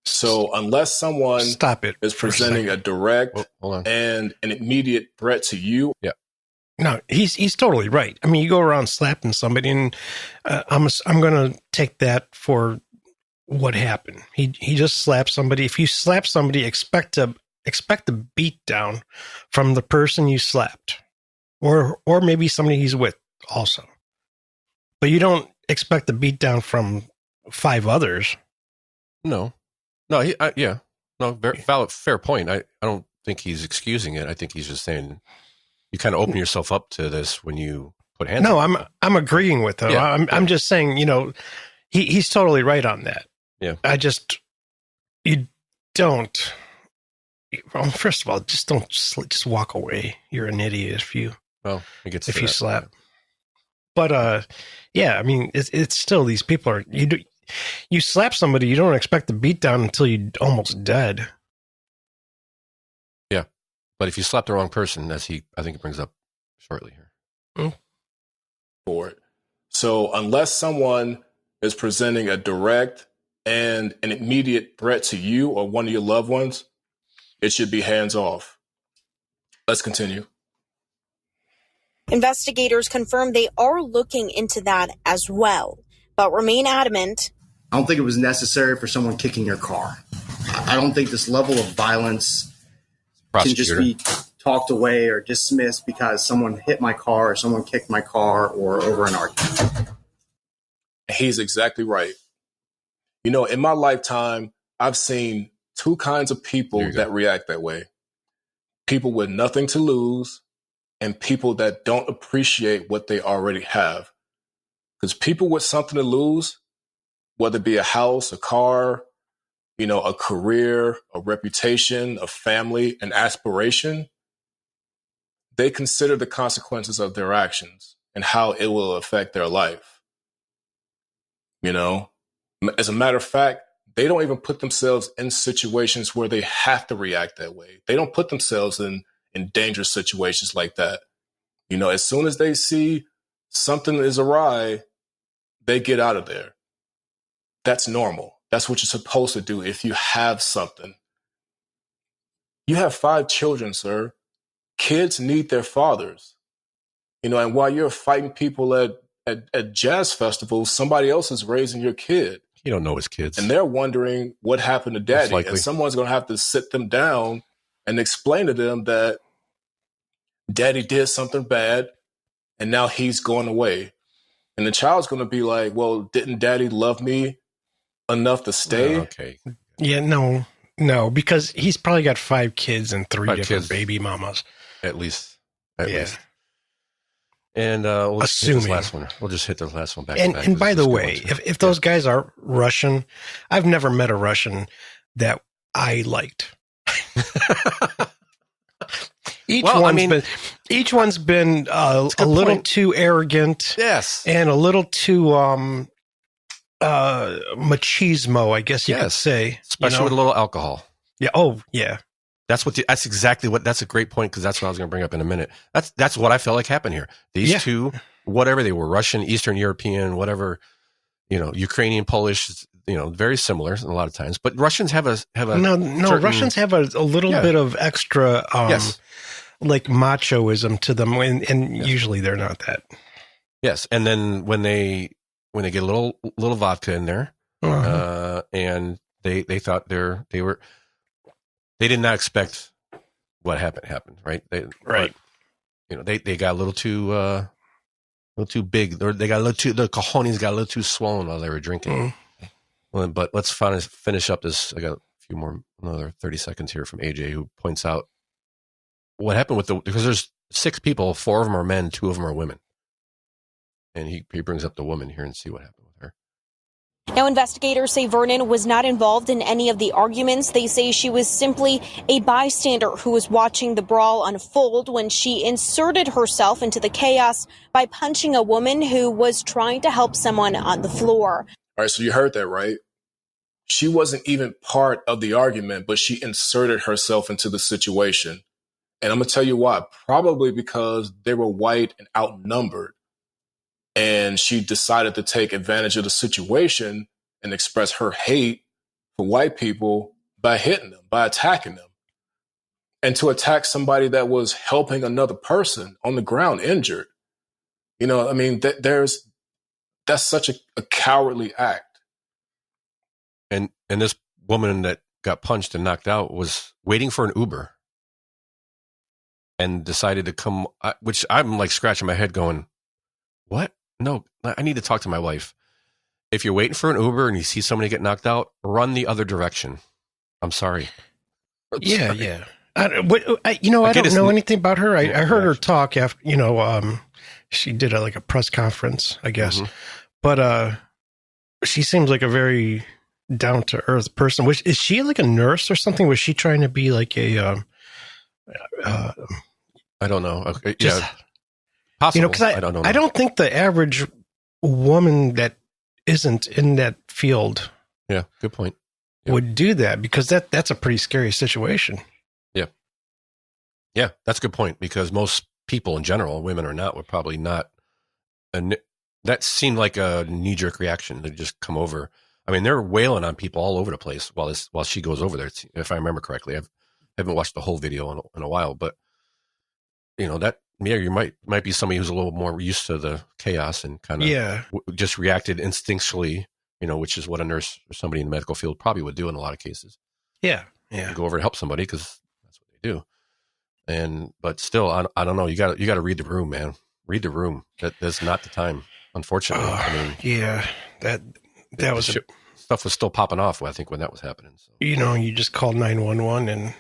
So unless someone is presenting a direct and an immediate threat to you. Yeah. No, he's totally right. I mean, you go around slapping somebody, and I'm going to take that for what happened. He just slapped somebody. If you slap somebody, expect a beat down from the person you slapped, or maybe somebody he's with also. But you don't expect a beat down from 5 others. No. Yeah. No, very valid, fair point. I don't think he's excusing it. I think he's just saying you kind of open yourself up to this when you put hands. No, I'm agreeing with him. Yeah, I'm just saying, you know, he's totally right on that. Yeah. You don't. Well, first of all, just walk away. You're an idiot if you slap. But yeah, I mean, it's still, these people are, you slap somebody, you don't expect the beat down until you're almost dead. Yeah, but if you slap the wrong person, I think it brings up shortly here. For it. So unless someone is presenting a direct and an immediate threat to you or one of your loved ones, it should be hands off. Let's continue. Investigators confirm they are looking into that as well, but remain adamant. I don't think it was necessary for someone kicking your car. I don't think this level of violence can just be talked away or dismissed because someone hit my car or someone kicked my car or over an argument. He's exactly right. You know, in my lifetime, I've seen 2 kinds of people that react that way. People with nothing to lose and people that don't appreciate what they already have. Because people with something to lose, whether it be a house, a car, you know, a career, a reputation, a family, an aspiration, they consider the consequences of their actions and how it will affect their life. You know, as a matter of fact, they don't even put themselves in situations where they have to react that way. They don't put themselves in dangerous situations like that. You know, as soon as they see something is awry, they get out of there. That's normal. That's what you're supposed to do if you have something. You have 5 children, sir. Kids need their fathers. You know, and while you're fighting people at jazz festivals, somebody else is raising your kid. You don't know his kids. And they're wondering what happened to daddy. And someone's going to have to sit them down and explain to them that daddy did something bad and now he's going away. And the child's going to be like, well, didn't daddy love me enough to stay? Okay. Yeah, no. No, because he's probably got 5 kids and 3 different baby mamas. At least. At least. And we'll just hit this last one. We'll just hit the last one back. And by the way, if those guys are Russian, I've never met a Russian that I liked. Each one's been a little too arrogant. Yes. And a little too machismo, I guess you could say. Especially with a little alcohol. Yeah. Oh, yeah. That's a great point, because that's what I was going to bring up in a minute. That's what I felt like happened here. These two, whatever they were, Russian, Eastern European, whatever, Ukrainian, Polish, very similar a lot of times. But Russians have a Russians have a little bit of extra, like machoism to them, and usually they're not that. Yes, and then when they get a little vodka in there, and they thought they did not expect what happened, right? They got a little too big. Or they got the cojones got a little too swollen while they were drinking. Well, but let's finish up this. I got another 30 seconds here from AJ, who points out what happened because there's 6 people, 4 of them are men, 2 of them are women. And he brings up the woman here and see what happened with her. Now, investigators say Vernon was not involved in any of the arguments. They say she was simply a bystander who was watching the brawl unfold when she inserted herself into the chaos by punching a woman who was trying to help someone on the floor. All right, so you heard that, right? She wasn't even part of the argument, but she inserted herself into the situation. And I'm going to tell you why. Probably because they were white and outnumbered. And she decided to take advantage of the situation and express her hate for white people by hitting them, by attacking them. And to attack somebody that was helping another person on the ground injured. That's such a cowardly act. And this woman that got punched and knocked out was waiting for an Uber and decided to come, which I'm like scratching my head going, what? No, I need to talk to my wife. If you're waiting for an Uber and you see somebody get knocked out, run the other direction. I'm sorry. Yeah. I don't know anything about her. I heard her talk after, she did a press conference, I guess. Mm-hmm. But she seems like a very down to earth person. Is she like a nurse or something? Was she trying to be like a? I don't know. Yeah. Possible. Because I don't know. I don't think the average woman that isn't in that field, good point, would do that, because that's a pretty scary situation. Yeah, that's a good point, because most people in general, women or not, would probably not. That seemed like a knee-jerk reaction to just come over. I mean, they're wailing on people all over the place while she goes over there. If I remember correctly, I haven't watched the whole video in a while, but that. Yeah, you might be somebody who's a little more used to the chaos and kind of just reacted instinctually, which is what a nurse or somebody in the medical field probably would do in a lot of cases. Yeah. Go over and help somebody because that's what they do. But still, I don't know. You got to read the room, man. Read the room. That's not the time, unfortunately. That was stuff was still popping off. I think when that was happening. So. You just called 911 and.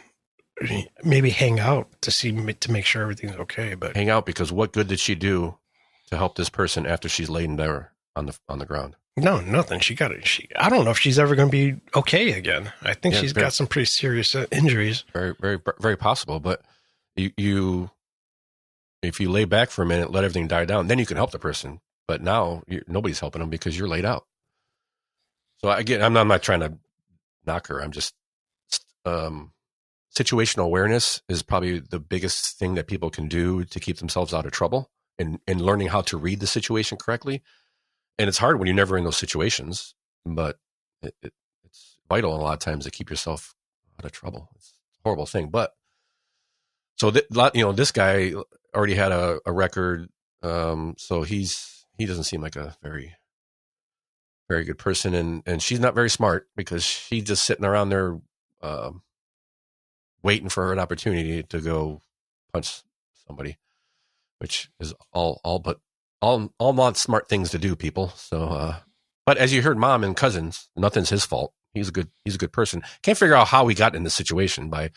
Maybe hang out to make sure everything's okay. But hang out, because what good did she do to help this person after she's laid there on the ground? No, nothing. I don't know if she's ever going to be okay again. I think she's got some pretty serious injuries. Very, very, very possible. But if you lay back for a minute, let everything die down, then you can help the person. But now nobody's helping them because you're laid out. So again, I'm not trying to knock her. I'm just situational awareness is probably the biggest thing that people can do to keep themselves out of trouble, and learning how to read the situation correctly. And it's hard when you're never in those situations, but it's vital a lot of times to keep yourself out of trouble. It's a horrible thing. But so this guy already had a record. So he doesn't seem like a very, very good person. And she's not very smart, because she's just sitting around there, waiting for an opportunity to go punch somebody, which is all not smart things to do, people. So, but as you heard, Mom and cousins, nothing's his fault. He's a good person. Can't figure out how he got in this situation by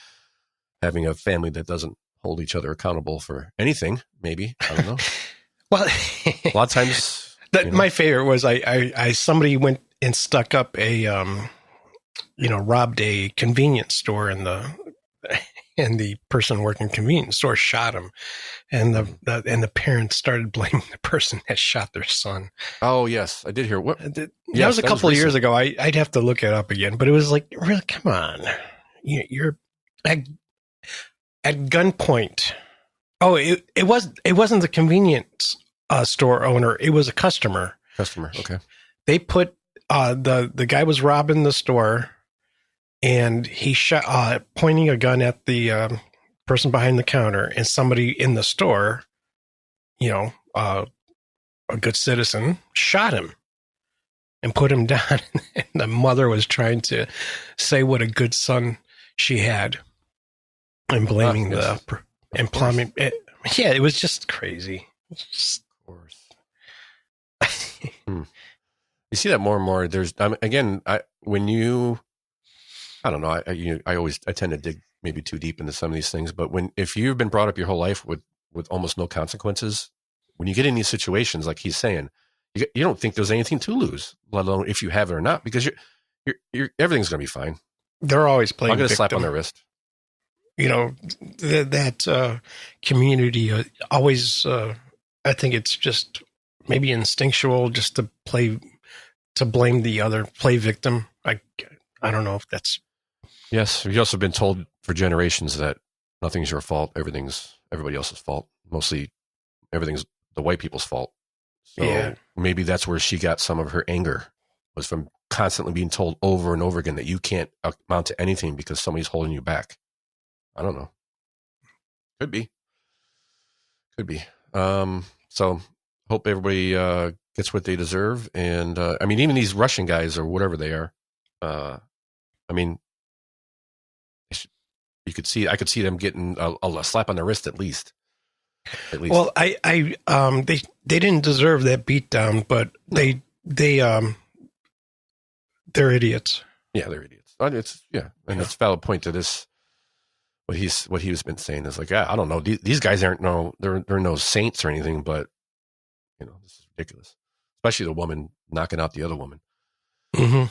having a family that doesn't hold each other accountable for anything. Maybe, I don't know. Well, a lot of times. My favorite was somebody went and stuck up a robbed a convenience store, and the person working convenience store shot him, and the parents started blaming the person that shot their son. Oh yes, I did hear what. That was a couple of years ago. I'd have to look it up again, but it was like, really, come on, you're at gunpoint. Oh, it wasn't the convenience store owner. It was a customer. Okay. They put the guy was robbing the store, and he shot, pointing a gun at the person behind the counter, and somebody in the store, a good citizen, shot him and put him down. And the mother was trying to say what a good son she had, and blaming and plumbing. Yeah, it was just crazy. Of course. You see that more and more. There's I don't know. I tend to dig maybe too deep into some of these things, but if you've been brought up your whole life with almost no consequences, when you get in these situations, like he's saying, you don't think there's anything to lose, let alone if you have it or not, because you're everything's going to be fine. They're always playing. I'm going to slap on their wrist. That community always. I think it's just maybe instinctual, just to blame the other, play victim. I don't know if that's. Yes, you've also been told for generations that nothing's your fault, everything's everybody else's fault. Mostly, everything's the white people's fault. So maybe that's where she got some of her anger, was from constantly being told over and over again that you can't amount to anything because somebody's holding you back. I don't know. Could be. So hope everybody gets what they deserve. And even these Russian guys or whatever they are, I could see them getting a slap on the wrist at least. Well, they didn't deserve that beatdown, but they're idiots. Yeah, they're idiots. And that's a valid point to this. What he's been saying is like, I don't know. These guys they're no saints or anything, but this is ridiculous. Especially the woman knocking out the other woman. Mm-hmm.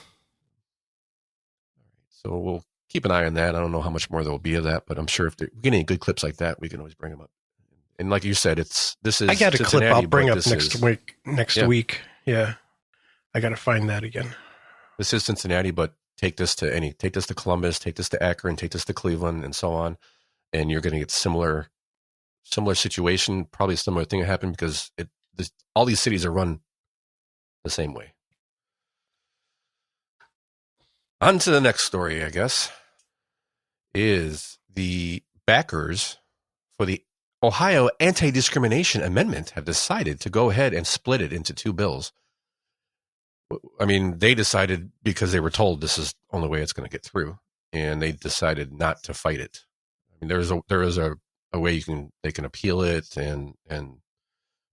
So we'll keep an eye on that. I don't know how much more there will be of that, but I'm sure if we get any good clips like that, we can always bring them up. And like you said, this is. I got a clip I'll bring up next week. Yeah, I got to find that again. This is Cincinnati, but take this to Columbus, take this to Akron, take this to Cleveland, and so on, and you're going to get similar situation. Probably a similar thing happened because all these cities are run the same way. On to the next story, I guess, is the backers for the Ohio anti-discrimination amendment have decided to go ahead and split it into two bills. I mean, they decided because they were told this is the only way it's going to get through, and they decided not to fight it. I mean, there is a way they can appeal it and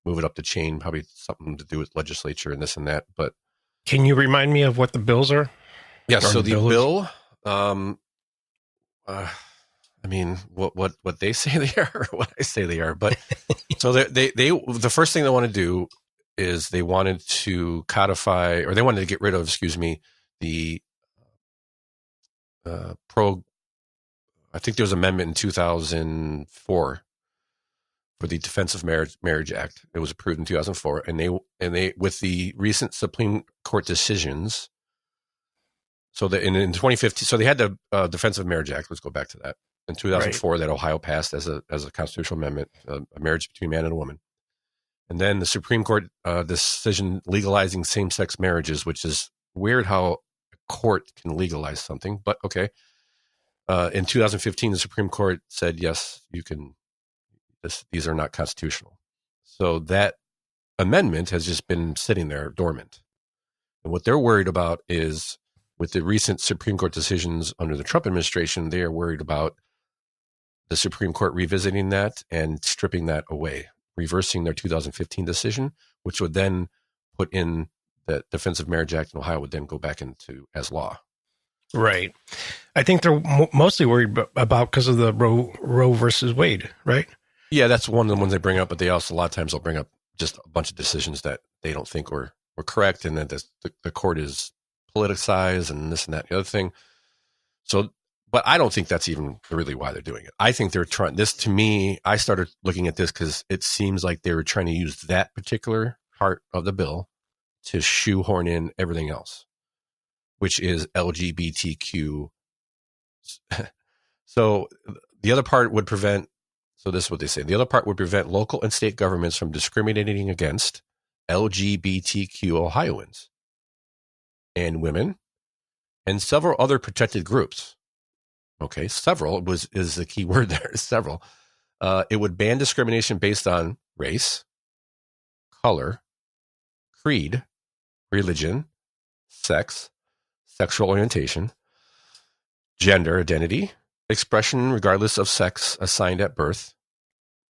move it up the chain, probably something to do with legislature and this and that. But can you remind me of what the bills are? Yeah, so the bill, what they say they are, or what I say they are, but so they the first thing they want to do is they wanted to codify, or they wanted to get rid of, the I think there was an amendment in 2004 for the Defense of Marriage Act. It was approved in 2004, and they with the recent Supreme Court decisions. So in 2015, so they had the Defense of Marriage Act. Let's go back to that. In 2004, right. That Ohio passed as a constitutional amendment, a marriage between a man and a woman. And then the Supreme Court decision legalizing same-sex marriages, which is weird how a court can legalize something, but okay. In 2015, the Supreme Court said, yes, you can. These are not constitutional. So that amendment has just been sitting there dormant. And what they're worried about is, with the recent Supreme Court decisions under the Trump administration, they are worried about the Supreme Court revisiting that and stripping that away, reversing their 2015 decision, which would then put in the Defense of Marriage Act in Ohio would then go back into as law. Right. I think they're mostly worried about because of the Roe versus Wade, right? Yeah, that's one of the ones they bring up, but they also, a lot of times they'll bring up just a bunch of decisions that they don't think were correct, and that the court is politicized and this and that and the other thing. So, but I don't think that's even really why they're doing it. I think they're trying, this to me, I started looking at this because it seems like they were trying to use that particular part of the bill to shoehorn in everything else, which is LGBTQ. So the other part would prevent, so this is what they say, the other part would prevent local and state governments from discriminating against LGBTQ Ohioans and women and several other protected groups. Okay, several is the key word there, several. It would ban discrimination based on race, color, creed, religion, sex, sexual orientation, gender identity, expression regardless of sex assigned at birth.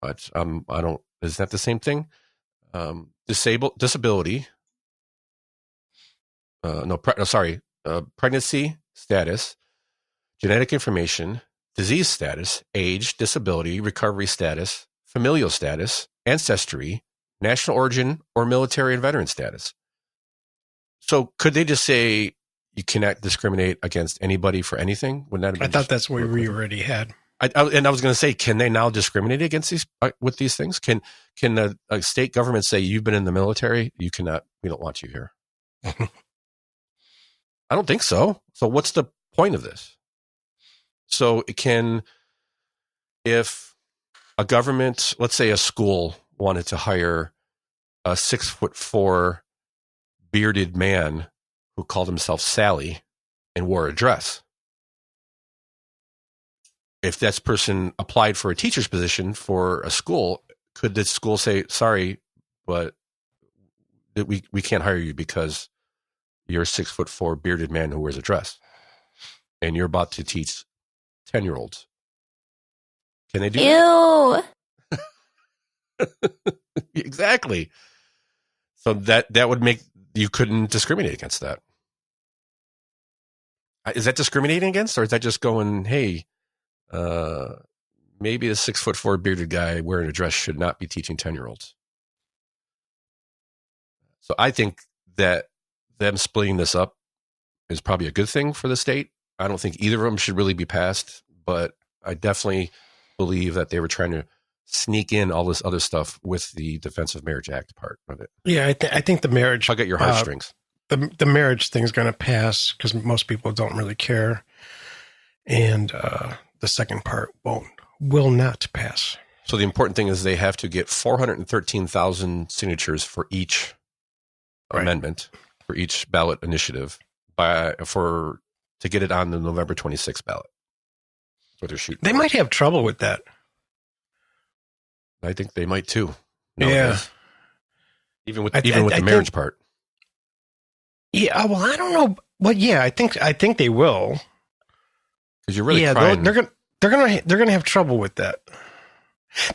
But I don't. Is that the same thing? Disability. Pregnancy status, genetic information, disease status, age, disability, recovery status, familial status, ancestry, national origin, or military and veteran status. So could they just say you cannot discriminate against anybody for anything? Wouldn't that have been, I thought that's what we already had. And I was going to say, can they now discriminate against these with these things? Can a state government say you've been in the military, you cannot? We don't want you here. I don't think so. So what's the point of this? So it can, if a government, let's say a school wanted to hire a 6'4" bearded man who called himself Sally and wore a dress. If that person applied for a teacher's position for a school, could the school say, sorry, but we can't hire you because you're a 6'4" bearded man who wears a dress and you're about to teach 10-year-olds? Can they do that? Exactly. So that would make, you couldn't discriminate against that. Is that discriminating against, or is that just going, hey, maybe the 6'4" bearded guy wearing a dress should not be teaching 10-year-olds? So I think that them splitting this up is probably a good thing for the state. I don't think either of them should really be passed, but I definitely believe that they were trying to sneak in all this other stuff with the Defense of Marriage Act part of it. Yeah, I think the marriage... I'll get your heartstrings. The marriage thing's going to pass because most people don't really care. And the second part will not pass. So the important thing is they have to get 413,000 signatures for each amendment, for each ballot initiative, to get it on the November 26th ballot. That's what they're shooting. They might have trouble with that. I think they might too. Yeah. Even with the marriage part. Yeah, well, I don't know. Well, yeah, I think they will. Because you're really trying. They're gonna have trouble with that.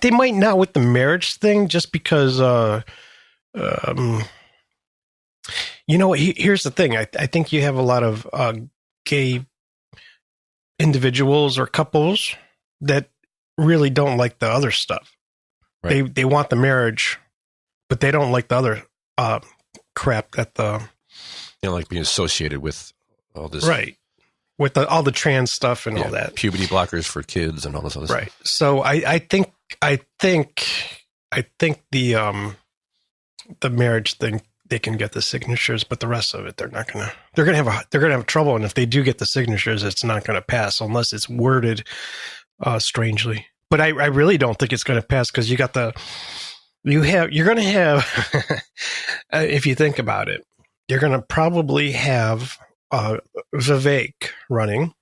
They might not with the marriage thing, just because. Here's the thing. I think you have a lot of gay individuals or couples that really don't like the other stuff. Right. They want the marriage, but they don't like the other crap that the. They don't like being associated with all this. Right. With all the trans stuff and all that. Puberty blockers for kids and all this other stuff. Right. So I think the marriage thing, they can get the signatures, but the rest of it, they're gonna have trouble. And if they do get the signatures, it's not going to pass unless it's worded strangely. But I really don't think it's going to pass because you're going to have, if you think about it, you're going to probably have Vivek running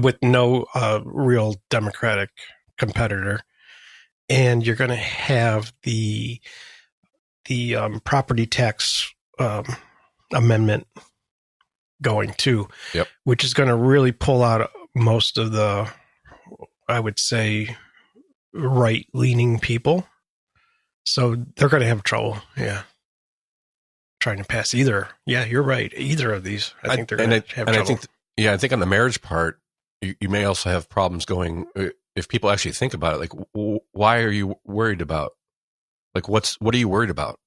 with no real Democratic competitor, and you're going to have the property tax amendment going too, which is going to really pull out most of the, I would say, right-leaning people. So they're going to have trouble. Yeah. Trying to pass either. Yeah, you're right. Either of these. I think they're going to have trouble. Yeah, I think on the marriage part, you may also have problems going, if people actually think about it, like, why are you worried about? Like, what are you worried about?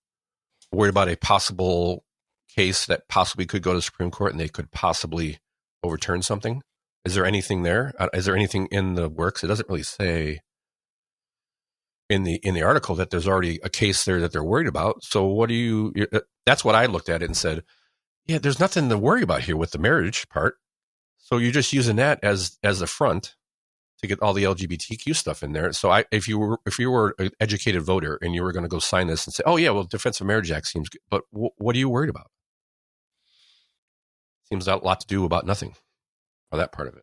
Worried about a possible case that possibly could go to the Supreme Court and they could possibly overturn something? Is there anything there? Is there anything in the works? It doesn't really say in the article that there's already a case there that they're worried about. So what do you? That's what I looked at it and said, yeah, there's nothing to worry about here with the marriage part. So you're just using that as the front to get all the LGBTQ stuff in there. So if you were an educated voter and you were going to go sign this and say, oh yeah, well, Defense of Marriage Act seems good, but what are you worried about? Seems a lot to do about nothing, or that part of it.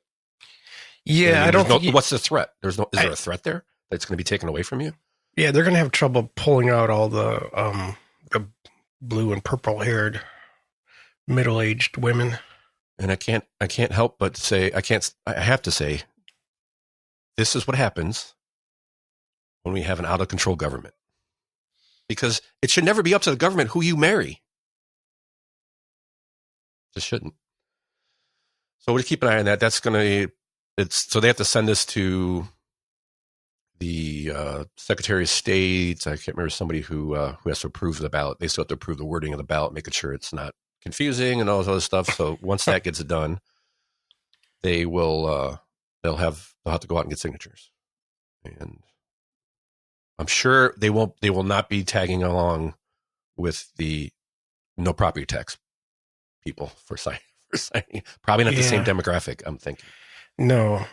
Yeah, I don't think. What's the threat? Is there a threat there that's going to be taken away from you? Yeah, they're going to have trouble pulling out all the blue and purple haired middle-aged women. And I can't help but say, I have to say, this is what happens when we have an out of control government, because it should never be up to the government who you marry. Just shouldn't. So we'll keep an eye on that. So they have to send this to the Secretary of State. I can't remember, somebody who has to approve the ballot. They still have to approve the wording of the ballot, making sure it's not confusing and all this other stuff. So once that gets done, they'll have to go out and get signatures. And I'm sure they will not be tagging along with the no property tax people for signing. Probably not the same demographic, I'm thinking. No.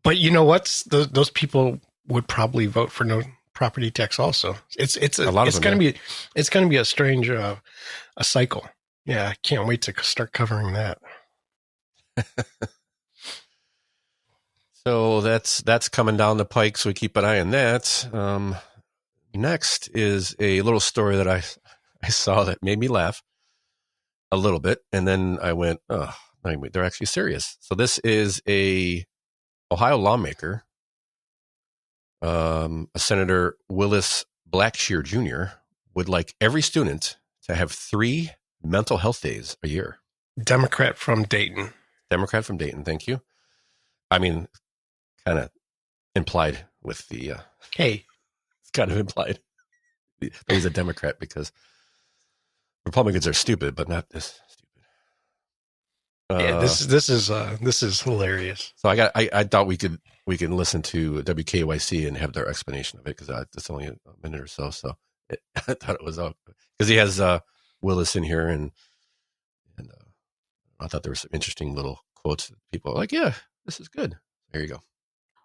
But you know what? Those people would probably vote for no property tax also. It's going to be a strange a cycle. Yeah, I can't wait to start covering that. So that's coming down the pike, so we keep an eye on that. Next is a little story that I saw that made me laugh a little bit, and then I went, oh, they're actually serious. So this is a Ohio lawmaker, a Senator Willis Blackshear Jr. would like every student to have 3 mental health days a year. Democrat from Dayton, thank you. I mean, kind of implied with the... hey. It's kind of implied. He's a Democrat because Republicans are stupid, but not this stupid. Yeah, this is hilarious. So I thought we could listen to WKYC and have their explanation of it, because it's only a minute or so. So I thought it was because he has Willis in here, and I thought there were some interesting little quotes. People are like, yeah, this is good. There you go.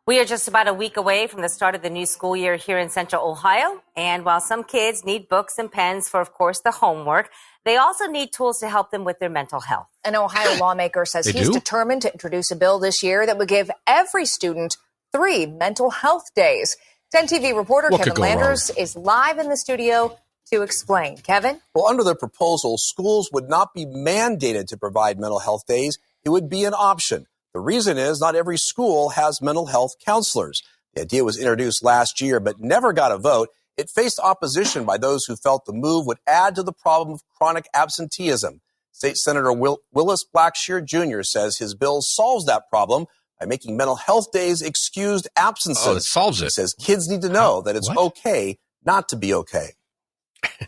We are just about a week away from the start of the new school year here in Central Ohio. And while some kids need books and pens for, of course, the homework, they also need tools to help them with their mental health. An Ohio lawmaker says he's determined to introduce a bill this year that would give every student 3 mental health days. 10 TV reporter Kevin Landers is live in the studio to explain. Kevin? Well, under the proposal, schools would not be mandated to provide mental health days. It would be an option. The reason is not every school has mental health counselors. The idea was introduced last year, but never got a vote. It faced opposition by those who felt the move would add to the problem of chronic absenteeism. State Senator Willis Blackshear Jr. says his bill solves that problem by making mental health days excused absences. Oh, it solves it. He says kids need to know that it's okay not to be okay.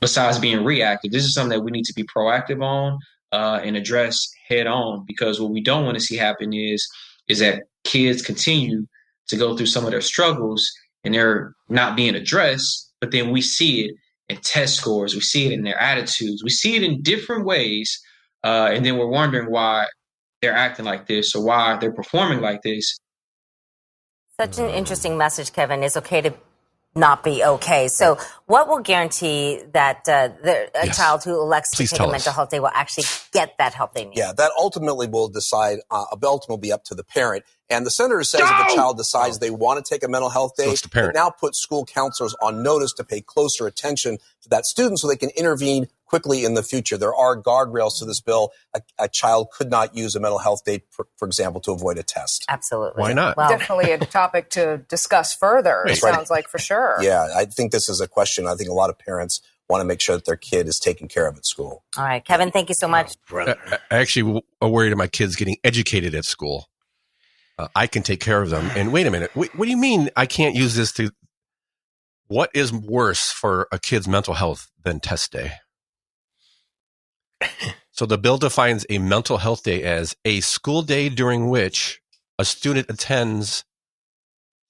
Besides being reactive, this is something that we need to be proactive on. And address head on, because what we don't want to see happen is that kids continue to go through some of their struggles and they're not being addressed. But then we see it in test scores, we see it in their attitudes, we see it in different ways, and then we're wondering why they're acting like this or why they're performing like this. Such an interesting message, Kevin. It's okay to not be okay. So what will guarantee that a child who elects to take a mental health day will actually get that help they need? Yeah, that ultimately will decide, ultimately be up to the parent. And the senator says if the child decides they want to take a mental health day, it now puts school counselors on notice to pay closer attention to that student so they can intervene quickly in the future. There are guardrails to this bill. A child could not use a mental health day, for example, to avoid a test. Absolutely. Why not? Well, definitely a topic to discuss further, it sounds like, for sure. Yeah, I think this is a question I think a lot of parents want to make sure that their kid is taken care of at school. All right, Kevin, thank you so much. I actually worried about my kids getting educated at school. I can take care of them. And wait a minute. What do you mean I can't use this to... What is worse for a kid's mental health than test day? So the bill defines a mental health day as a school day during which a student attends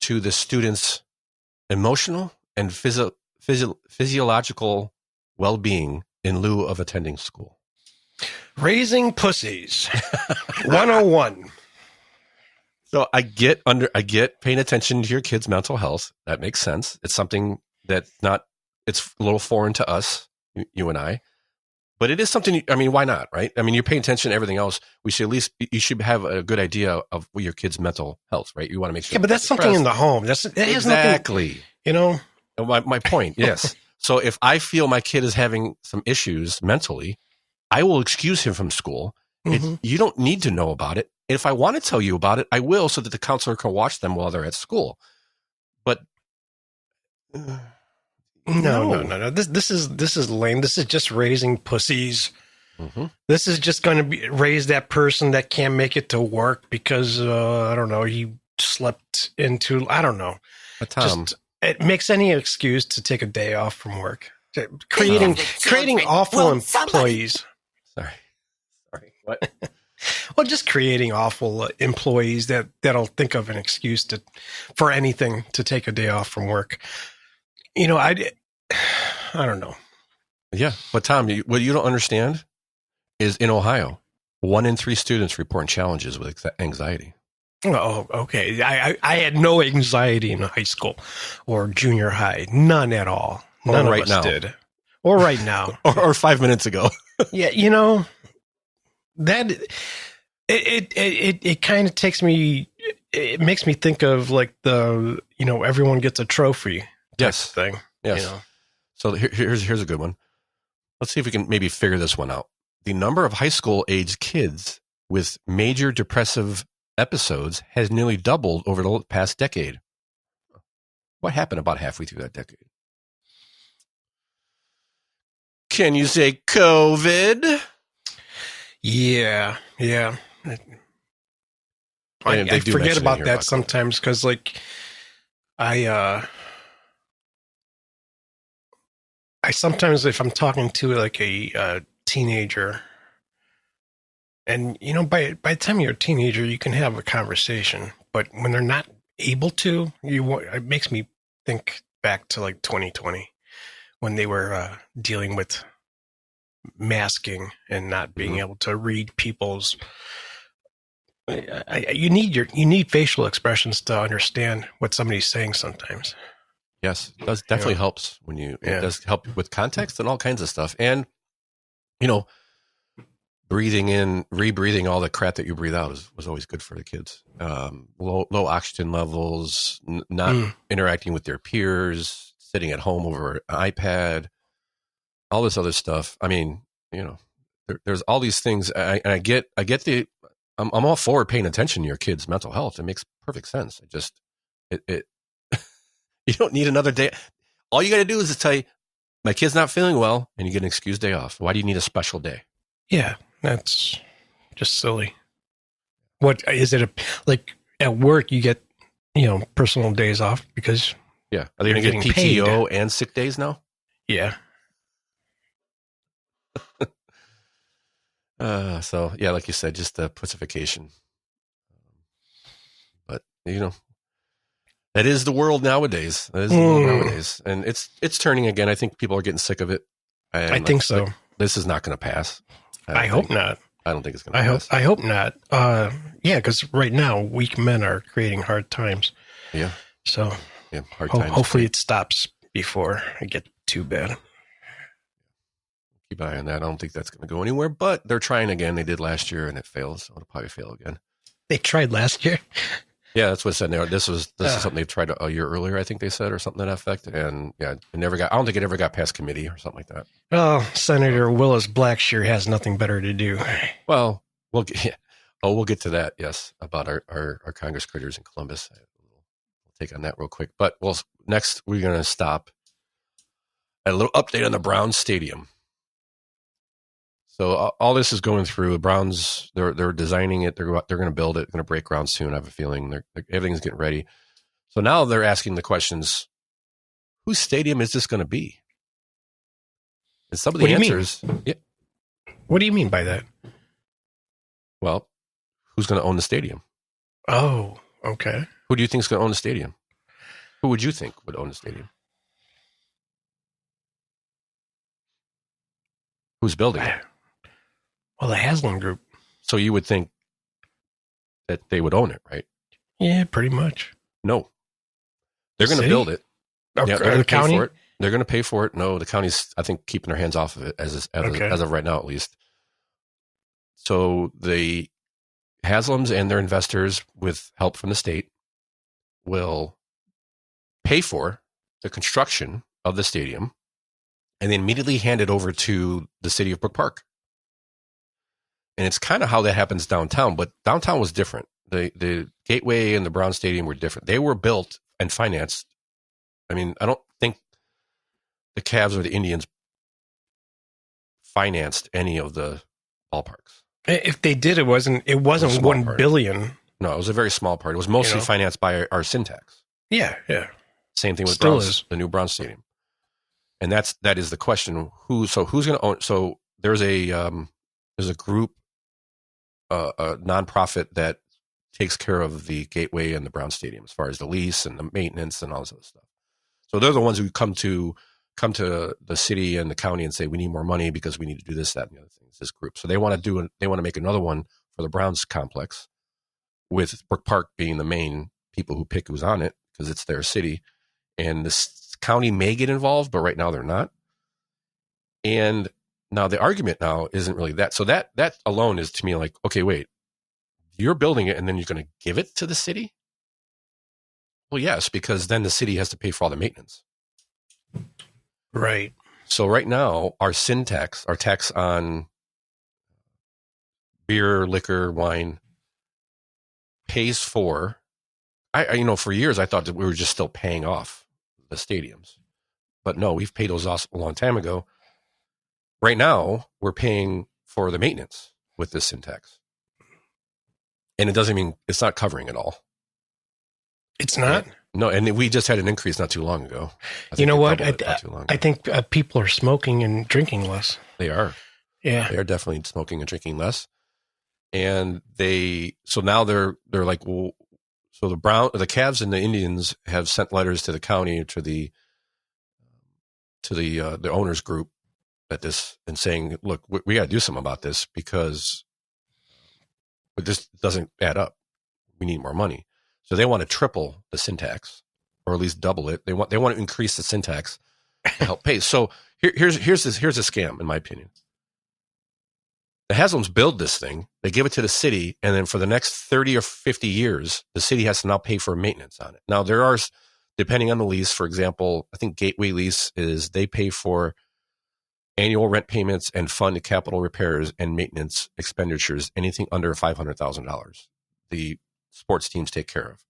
to the student's emotional and physiological well-being in lieu of attending school. Raising pussies. 101. So I get paying attention to your kids' mental health. That makes sense. It's something it's a little foreign to us, you and I, but it is something, I mean, why not, right? I mean, you're paying attention to everything else. You should have a good idea of your kids' mental health, right? You want to make sure. Yeah, but that's something in the home. Exactly. Nothing, my point. Yes. So if I feel my kid is having some issues mentally, I will excuse him from school. Mm-hmm. You don't need to know about it. If I want to tell you about it, I will, so that the counselor can watch them while they're at school. But no. This is lame. This is just raising pussies. Mm-hmm. This is just going to raise that person that can't make it to work because I don't know, he slept into, I don't know. It makes any excuse to take a day off from work. Creating awful employees. Sorry. What? Well, just creating awful employees that'll think of an excuse for anything to take a day off from work. I don't know. Yeah, but Tom, what you don't understand is in Ohio, 1 in 3 students reporting challenges with anxiety. Oh, okay. I had no anxiety in high school or junior high. None at all. None of us did. Or right now. or 5 minutes ago. Yeah, that it kind of it makes me think of like the everyone gets a trophy thing. Yes. So here's a good one. Let's see if we can maybe figure this one out. The number of high school age kids with major depressive episodes has nearly doubled over the past decade. What happened about halfway through that decade? Can you say COVID? Yeah. I forget about that sometimes because, like, I sometimes, if I'm talking to like a teenager, and by the time you're a teenager, you can have a conversation, but when they're not able to, it makes me think back to like 2020 when they were dealing with masking and not being able to read people's. You need facial expressions to understand what somebody's saying sometimes. Yes, it does definitely helps when it does help with context and all kinds of stuff. And breathing in, rebreathing all the crap that you breathe out was always good for the kids. Low oxygen levels, not interacting with their peers, sitting at home over an iPad, all this other stuff. I mean, there's all these things. I get I'm all for paying attention to your kids' mental health. It makes perfect sense. You don't need another day. All you got to do is tell you, my kid's not feeling well, and you get an excused day off. Why do you need a special day? Yeah, that's just silly. What is it? Like at work, you get personal days off because are they going to get PTO and sick days now? Yeah. So like you said, just the pussification. But that is the world nowadays. And it's turning again. I think people are getting sick of it. I think so. This is not going to pass. I hope not. I don't think it's going to pass. I hope not. Because right now weak men are creating hard times. Yeah. So hard times. Hopefully it stops before it gets too bad. Keep an eye on that. I don't think that's going to go anywhere, but they're trying again. They did last year and it failed, so it'll probably fail again. They tried last year? Yeah, that's what it said. This is something they tried a year earlier, I think they said, or something to that effect. And it never got. I don't think it ever got past committee or something like that. Well, Senator Willis Blackshear has nothing better to do. Well, we'll get to that. Yes, about our Congress critters in Columbus. We'll take on that real quick. But next we're going to stop A little update on the Browns stadium. So all this is going through. The Browns, they're designing it. They're going to build it. Going to break ground soon. I have a feeling everything's getting ready. So now they're asking the questions: whose stadium is this going to be? And some of the answers. Yeah. What do you mean by that? Well, who's going to own the stadium? Oh, okay. Who do you think is going to own the stadium? Who would you think would own the stadium? Who's building it? Well, the Haslam Group. So you would think that they would own it, right? Yeah, pretty much. No. They're going to build it. Yeah, they're going to pay for it. They're going to pay for it. No, the county's, I think, keeping their hands off of it as of right now, at least. So the Haslams and their investors, with help from the state, will pay for the construction of the stadium and then immediately hand it over to the city of Brook Park. And it's kind of how that happens downtown, but downtown was different. The Gateway and the Brown Stadium were different. They were built and financed. I mean, I don't think the Cavs or the Indians financed any of the ballparks. If they did, it wasn't $1 billion. No, it was a very small part. It was mostly financed by our syntax. Yeah. Same thing with the new Browns Stadium. And that is the question. Who's going to own? So there's a group, a nonprofit that takes care of the Gateway and the Brown Stadium as far as the lease and the maintenance and all this other stuff. So they're the ones who come to the city and the county and say, we need more money because we need to do this, that, and the other things. This group. So they want to make another one for the Browns complex, with Brook Park being the main people who pick who's on it because it's their city. And the county may get involved, but right now they're not. And now the argument now isn't really that. So that alone is to me like, okay, wait, you're building it and then you're going to give it to the city? Well, yes, because then the city has to pay for all the maintenance. Right. So right now, our sin tax, our tax on beer, liquor, wine, pays for, for years I thought that we were just still paying off the stadiums. But no, we've paid those off a long time ago. Right now, we're paying for the maintenance with this sin tax. And it's not covering it all. It's not? No, and we just had an increase not too long ago. You know what? I think people are smoking and drinking less. They are. Yeah. They are definitely smoking and drinking less. And so now they're like, well, so the Cavs and the Indians have sent letters to the county, to the owners group at this, and saying, look, we got to do something about this because this doesn't add up. We need more money. So they want to triple the sin tax, or at least double it. They want to increase the sin tax to help pay. So here's a scam, in my opinion. The Haslams build this thing, they give it to the city, and then for the next 30 or 50 years, the city has to now pay for maintenance on it. Now there are, depending on the lease, for example, I think Gateway lease is they pay for annual rent payments and fund capital repairs and maintenance expenditures, anything under $500,000. The sports teams take care of.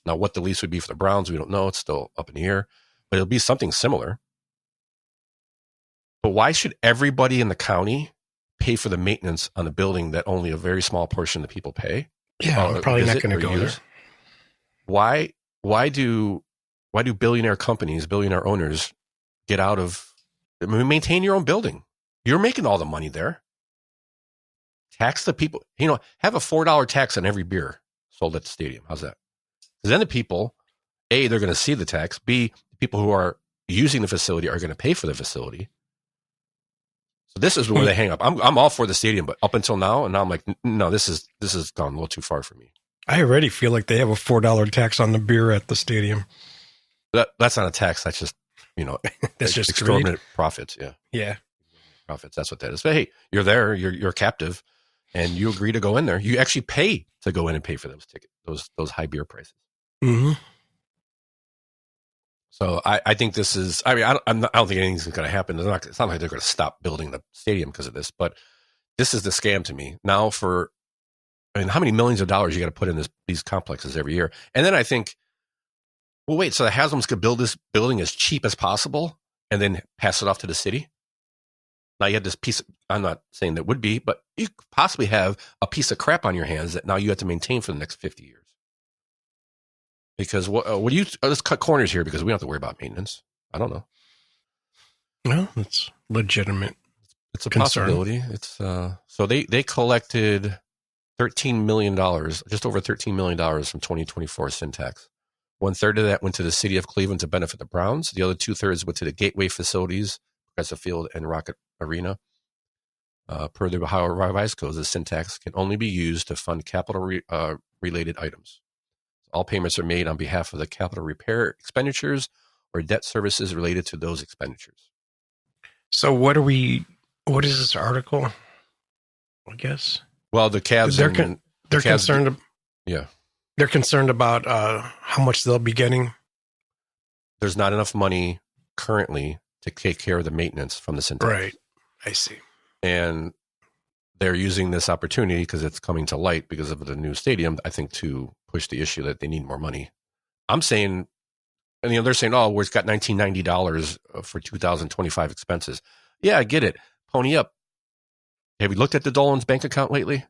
Now, what the lease would be for the Browns, we don't know. It's still up in the air, but it'll be something similar. But why should everybody in the county pay for the maintenance on a building that only a very small portion of the people pay? Yeah, I'm probably not going to go there. Why do billionaire companies, billionaire owners get out of, maintain your own building? You're making all the money there. Tax the people, have a $4 tax on every beer sold at the stadium. How's that? Because then the people, A, they're going to see the tax. B, the people who are using the facility are going to pay for the facility. So this is where they hang up. I'm all for the stadium, but up until now, and now I'm like, no, this is gone a little too far for me. I already feel like they have a $4 tax on the beer at the stadium. That's not a tax. That's just, that's just extraordinary profits. Yeah. Yeah. Profits. That's what that is. But hey, you're there. You're captive. And you agree to go in there. You actually pay to go in and pay for those tickets, those high beer prices. Mm-hmm. So I think this is. I mean, I don't think anything's going to happen. It's not like they're going to stop building the stadium because of this. But this is the scam to me. Now, how many millions of dollars you got to put in these complexes every year? And then I think, well, wait. So the Haslams could build this building as cheap as possible, and then pass it off to the city. Now you have this piece, I'm not saying that would be, but you could possibly have a piece of crap on your hands that now you have to maintain for the next 50 years. Because let's cut corners here because we don't have to worry about maintenance. I don't know. No, it's legitimate. It's a possibility. It's so they collected $13 million, just over $13 million from 2024 sin tax. 1/3 of that went to the city of Cleveland to benefit the Browns. The other 2/3 went to the Gateway facilities, Progressive Field and Rocket Arena. Per the Ohio Revised Code, the sin tax can only be used to fund capital related items. All payments are made on behalf of the capital repair expenditures or debt services related to those expenditures. So what is this article? I guess. Well, the Cavs, they're concerned. Yeah. They're concerned about how much they'll be getting. There's not enough money currently to take care of the maintenance from the sin tax. Right. I see. And they're using this opportunity because it's coming to light because of the new stadium, I think, to push the issue that they need more money. I'm saying, and they're saying, oh, we've got $1990 for 2025 expenses. Yeah, I get it. Pony up. Have you looked at the Dolan's bank account lately?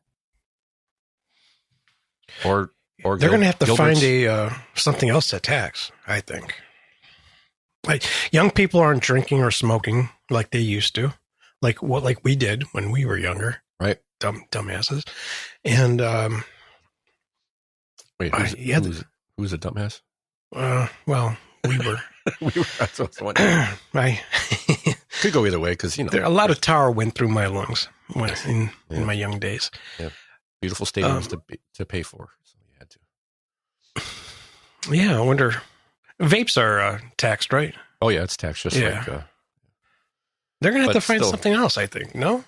Or they're going to have to find something else to tax, I think. Like young people aren't drinking or smoking like they used to, like we did when we were younger, right? Dumbasses. And wait, who's a dumbass? Well, we were. That's what I could go either way because a lot of tar went through my lungs in my young days. Yeah, beautiful stadiums to pay for, so you had to. Yeah, I wonder. Vapes are taxed, right? Oh yeah, it's taxed just like. They're going to have to find something else, I think. No,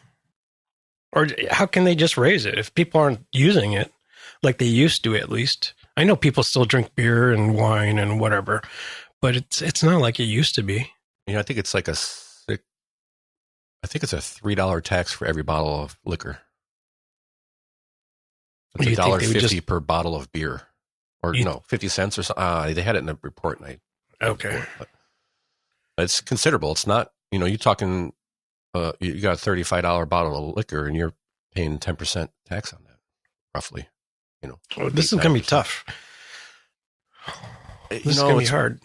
or how can they just raise it if people aren't using it like they used to? At least I know people still drink beer and wine and whatever, but it's not like it used to be. I think it's like it's a $3 tax for every bottle of liquor. It's $1.50 per bottle of beer, or 50 cents or something. They had it in the report, and okay, but it's considerable. It's not, you're talking. You got a $35 bottle of liquor, and you're paying 10% tax on that, roughly. This is going to be tough. This is going to be hard.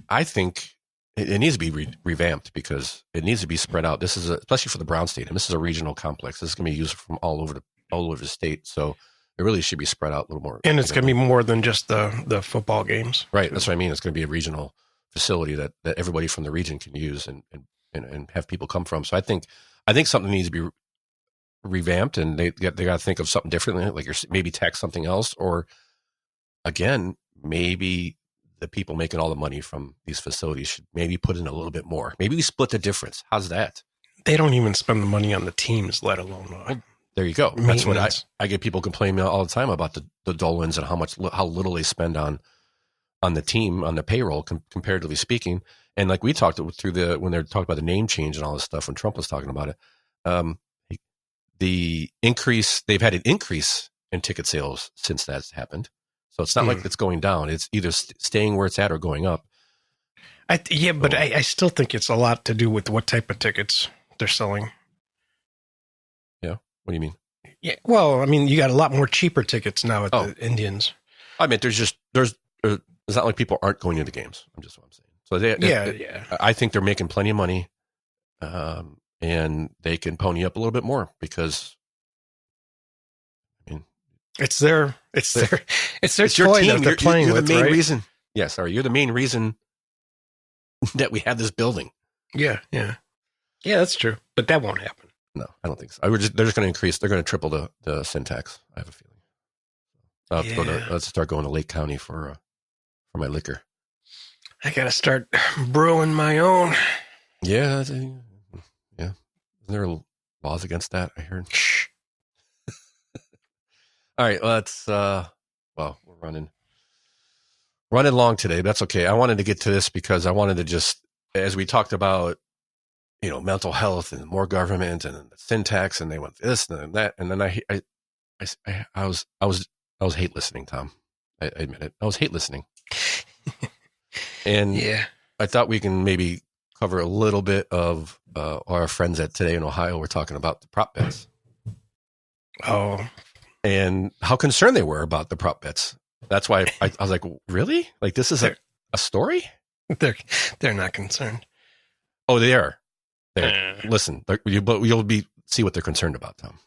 I think it needs to be revamped because it needs to be spread out. This is especially for the Brown Stadium. This is a regional complex. This is going to be used from all over the state. So it really should be spread out a little more. And it's going to be more than just the football games. Right. That's what I mean. It's going to be a regional facility that everybody from the region can use and have people come from. So I think something needs to be revamped, and they got to think of something differently, like maybe tax something else, or again, maybe the people making all the money from these facilities should maybe put in a little bit more. Maybe we split the difference. How's that? They don't even spend the money on the teams, let alone there you go. That's what I get people complaining all the time about the Dolans and how little they spend on the team, on the payroll, comparatively speaking. And like we talked through when they're talking about the name change and all this stuff, when Trump was talking about it, they've had an increase in ticket sales since that's happened. So it's not like it's going down. It's either staying where it's at or going up. But I still think it's a lot to do with what type of tickets they're selling. Yeah. What do you mean? Yeah. Well, I mean, you got a lot more cheaper tickets now at the Indians. I mean, there's not like people aren't going into games. I'm just what I'm saying. So I think they're making plenty of money, and they can pony up a little bit more because, I mean, it's their toy team. That they're playing you're with, the main right? reason. Yeah, sorry, you're the main reason that we have this building. Yeah, that's true. But that won't happen. No, I don't think so. They're just going to increase. They're going to triple the sin tax. I have a feeling. I'll have to let's start going to Lake County for my liquor. I got to start brewing my own. Yeah. Isn't there laws against that? I heard. Shh. All right, let's. We're running long today. But that's okay. I wanted to get to this because I wanted to just, as we talked about, mental health and more government and the sin tax, and they went this and then that, and then I was hate listening, Tom. I admit it. I was hate listening. And I thought we can maybe cover a little bit of our friends at Today in Ohio were talking about the prop bets. Oh. And how concerned they were about the prop bets. That's why I was like, really? Like, this is a story? They're not concerned. Oh, they are. Listen, you'll see what they're concerned about, Tom.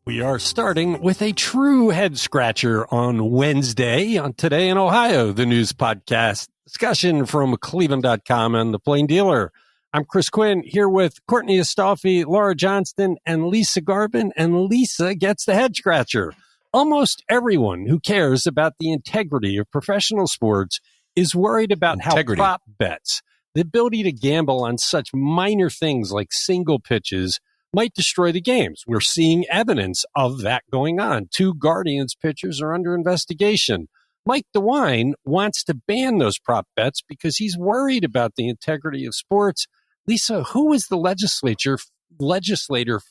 We are starting with a true head scratcher on Wednesday on Today in Ohio, the news podcast discussion from Cleveland.com and the Plain Dealer. I'm Chris Quinn here with Courtney Astolfi, Laura Johnston, and Lisa Garvin, and Lisa gets the head scratcher. Almost everyone who cares about the integrity of professional sports is worried about how prop bets, the ability to gamble on such minor things like single pitches, might destroy the games. We're seeing evidence of that going on. 2 Guardians pitchers are under investigation. Mike DeWine wants to ban those prop bets because he's worried about the integrity of sports. Lisa, who is the legislator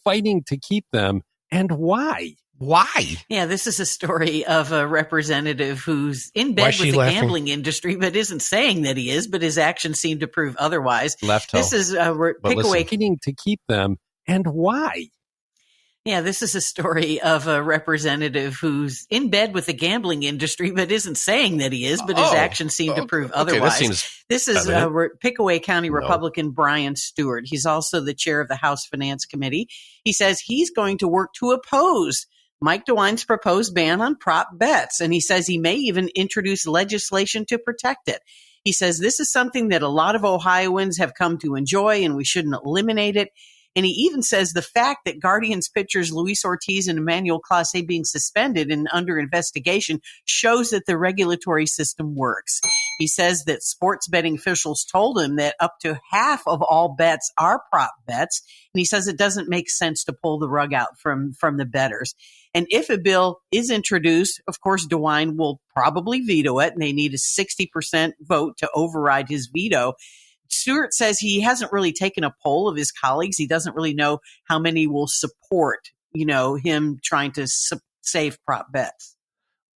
fighting to keep them, and why? Why? Yeah, this is a story of a representative who's in bed with the gambling industry, but isn't saying that he is, but his actions seem to prove otherwise. This is Pickaway to keep them. And why? Yeah, this is a story of a representative who's in bed with the gambling industry, but isn't saying that he is, but his actions seem to prove otherwise. This is Pickaway County Republican Brian Stewart. He's also the chair of the House Finance Committee. He says he's going to work to oppose Mike DeWine's proposed ban on prop bets, and he says he may even introduce legislation to protect it. He says this is something that a lot of Ohioans have come to enjoy, and we shouldn't eliminate it. And he even says the fact that Guardians pitchers Luis Ortiz and Emmanuel Clase being suspended and under investigation shows that the regulatory system works. He says that sports betting officials told him that up to half of all bets are prop bets. And he says it doesn't make sense to pull the rug out from the bettors. And if a bill is introduced, of course, DeWine will probably veto it, and they need a 60% vote to override his veto. Stewart says he hasn't really taken a poll of his colleagues. He doesn't really know how many will support, him trying to save prop bets.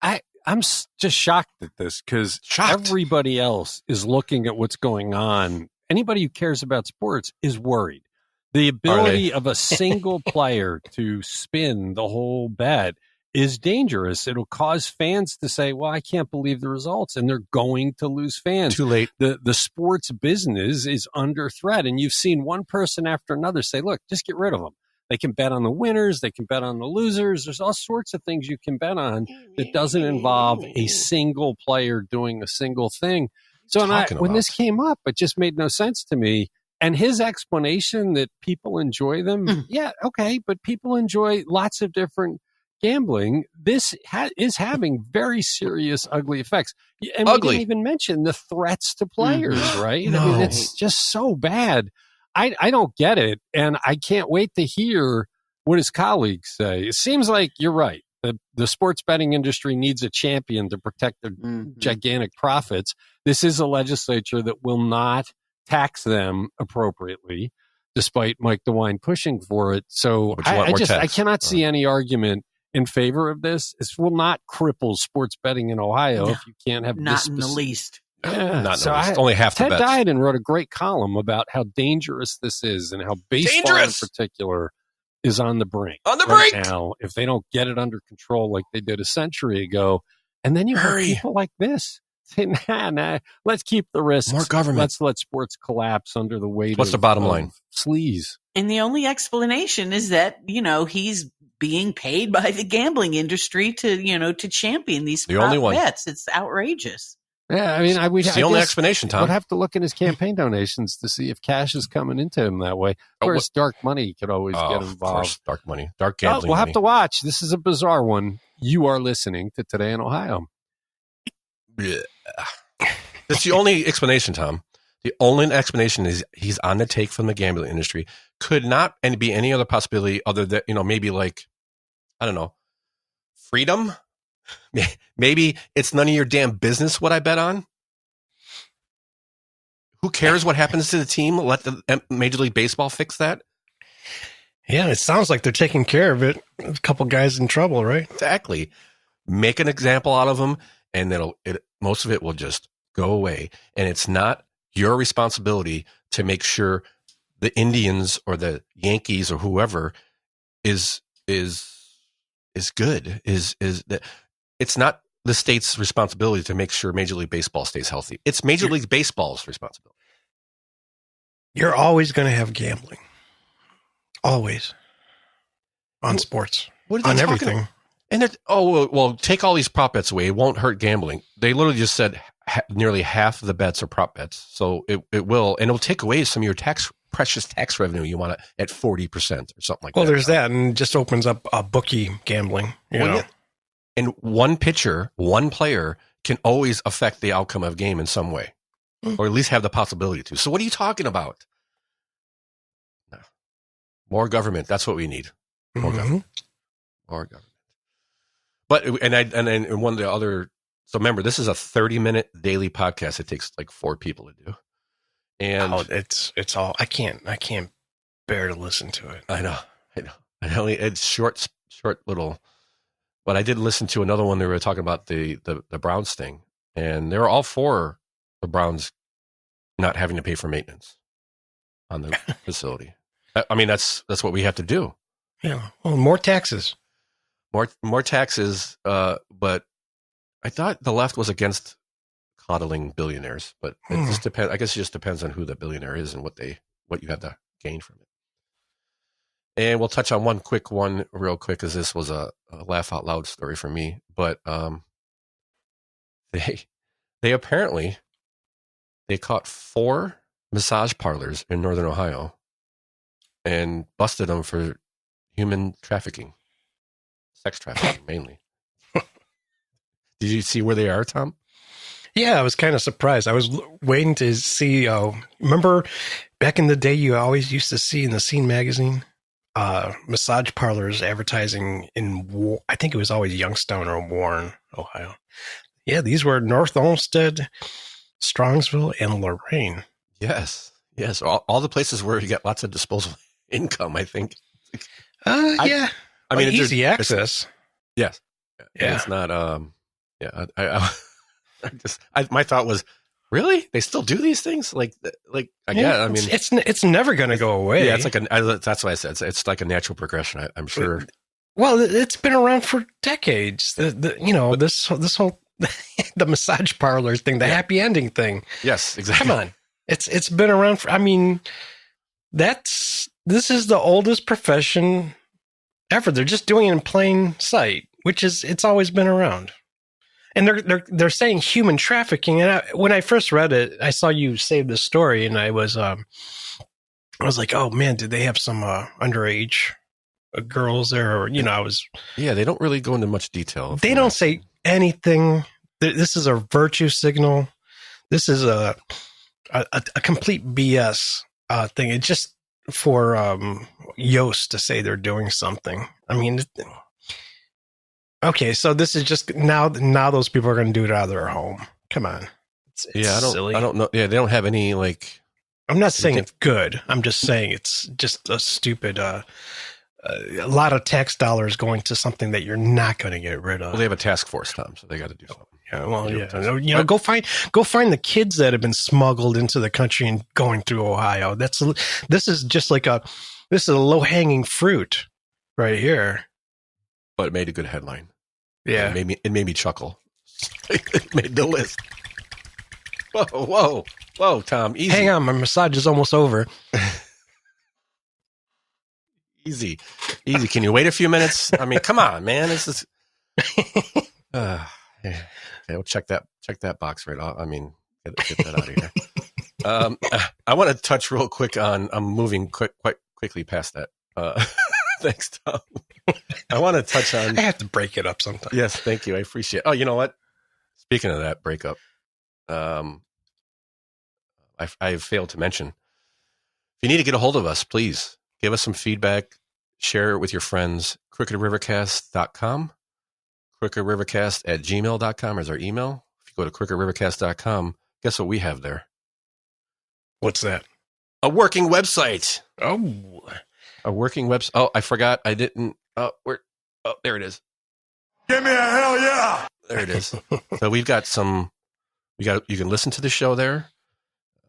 I'm just shocked at this because everybody else is looking at what's going on. Anybody who cares about sports is worried. The ability of a single player to spin the whole bet is dangerous. It'll cause fans to say, well, I can't believe the results, and they're going to lose fans. Too late. The sports business is under threat, and you've seen one person after another say, look, just get rid of them. They can bet on the winners. They can bet on the losers. There's all sorts of things you can bet on that doesn't involve a single player doing a single thing. So when this came up, it just made no sense to me. And his explanation that people enjoy them, yeah, okay, but people enjoy lots of different gambling. This is having very serious, ugly effects. And we didn't even mention the threats to players, right? No. I mean, it's just so bad. I don't get it, and I can't wait to hear what his colleagues say. It seems like you're right. The sports betting industry needs a champion to protect their gigantic profits. This is a legislature that will not tax them appropriately, despite Mike DeWine pushing for it. So I cannot see any argument in favor of this. This will not cripple sports betting in Ohio if you can't have not in the least. Yeah. Not in the least. Only half the Ted bets. Dieden wrote a great column about how dangerous this is and how baseball in particular is on the brink. On the right brink now, if they don't get it under control like they did a century ago. And then you have people like this say, nah, let's keep the risks. More government. Let's let sports collapse under the weight What's the bottom line? Sleaze. And the only explanation is that, he's being paid by the gambling industry to champion these prop bets. It's outrageous. Yeah, I mean, it's the only explanation, Tom. I'd have to look at his campaign donations to see if cash is coming into him that way. Of course, dark money could always get involved. Of course, dark money, dark gambling. We'll have to watch. This is a bizarre one. You are listening to Today in Ohio. Yeah. That's the only explanation, Tom. The only explanation is he's on the take from the gambling industry. Could not be any other possibility other than, maybe like, I don't know, freedom? Maybe it's none of your damn business what I bet on. Who cares what happens to the team? Let the Major League Baseball fix that. Yeah, it sounds like they're taking care of it. A couple guys in trouble, right? Exactly. Make an example out of them, and most of it will just go away. And it's not your responsibility to make sure the Indians or the Yankees or whoever is good. Is that it's not the state's responsibility to make sure Major League Baseball stays healthy. It's Major League Baseball's responsibility. You're always going to have gambling. Always. On sports. On everything. About? And well, take all these prop bets away. It won't hurt gambling. They literally just said nearly half of the bets are prop bets. So it will, and it'll take away some of your precious tax revenue. You want it at 40% or something like that. Well, there's that, and it just opens up bookie gambling. You know? Yeah. And one pitcher, one player can always affect the outcome of a game in some way, or at least have the possibility to. So what are you talking about? No. More government. That's what we need. More government. More government. But and one of the other. So remember, this is a 30-minute daily podcast. It takes like 4 people to do. And it's all I can't bear to listen to it. I know. It's short little. But I did listen to another one. They were talking about the Browns thing, and they were all for the Browns not having to pay for maintenance on the facility. I mean, that's what we have to do. Yeah. Well, more taxes. More taxes. But I thought the left was against coddling billionaires, but it just depends. I guess it just depends on who the billionaire is and what you have to gain from it. And we'll touch on one real quick, because this was a laugh out loud story for me. But they apparently caught 4 massage parlors in Northern Ohio and busted them for human trafficking, sex trafficking mainly. Did you see where they are, Tom? Yeah, I was kind of surprised. I was waiting to see. Remember back in the day, you always used to see in the Scene magazine massage parlors advertising in, I think it was always Youngstown or Warren, Ohio. Yeah, these were North Olmsted, Strongsville, and Lorraine. Yes. All the places where you get lots of disposable income, I think. Yeah. I mean, easy access. Yes. Yeah. It's not. My thought was, really? They still do these things? I mean, it's never going to go away. Yeah, it's like that's why I said it's like a natural progression. I'm sure. Well, it's been around for decades. This whole the massage parlor thing, the happy ending thing. Yes, exactly. Come on, it's been around for. I mean, this is the oldest profession ever. They're just doing it in plain sight, it's always been around. And they're saying human trafficking. And when I first read it, I saw you save the story, and I was like, oh man, did they have some underage girls there? Or they don't really go into much detail. They don't say anything. This is a virtue signal. This is a complete BS thing. It's just for Yoast to say they're doing something. I mean. Okay, so this is just now those people are going to do it out of their home. Come on. It's silly. I don't know. Yeah, they don't have any I'm not saying it's good. I'm just saying it's just a stupid a lot of tax dollars going to something that you're not going to get rid of. Well, they have a task force, Tom, so they got to do something. Yeah, well, go find the kids that have been smuggled into the country and going through Ohio. This is just this is a low-hanging fruit right here. But it made a good headline. Yeah. It made me chuckle. It made the list. Whoa, Tom, easy. Hang on, my massage is almost over. Easy. Can you wait a few minutes? I mean, come on, man. This is. Yeah. Okay, we'll check that box right off. I mean, get that out of here. I want to touch real quick on. I'm moving quite quickly past that. Thanks, Tom. I want to touch on. I have to break it up sometimes. Yes, thank you. I appreciate it. Oh, you know what? Speaking of that breakup, I failed to mention. If you need to get a hold of us, please give us some feedback. Share it with your friends. Crookedrivercast.com. Crookedrivercast@gmail.com is our email. If you go to crookedrivercast.com, guess what we have there? What's that? A working website. Oh. A working website. Oh, I forgot. I didn't. There it is. Give me a hell yeah. There it is. So we've got some You can listen to the show there.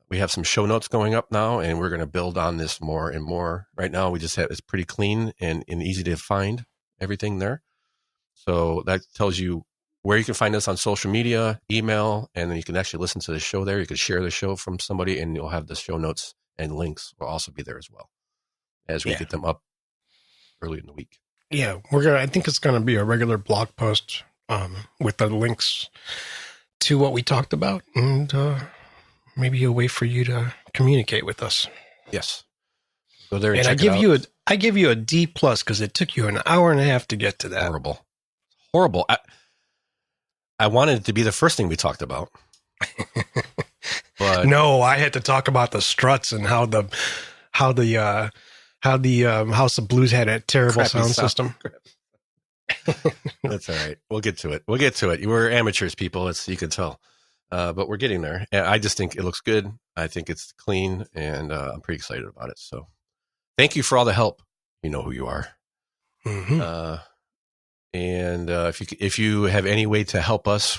We have some show notes going up now, and we're going to build on this more and more. Right now, we just have it's pretty clean and easy to find everything there. So that tells you where you can find us on social media, email, and then you can actually listen to the show there. You can share the show from somebody, and you'll have the show notes and links will also be there as well as we get them up early in the week. Yeah, I think it's going to be a regular blog post with the links to what we talked about, and maybe a way for you to communicate with us. Yes. Go there and check it out. I give you a D+ because it took you an hour and a half to get to that. Horrible. I wanted it to be the first thing we talked about. But no, I had to talk about the struts and how the House of Blues had a terrible sound system. That's all right. We'll get to it. We're amateurs, people. You can tell. But we're getting there. I just think it looks good. I think it's clean, and I'm pretty excited about it. So thank you for all the help. You know who you are. Mm-hmm. And if you have any way to help us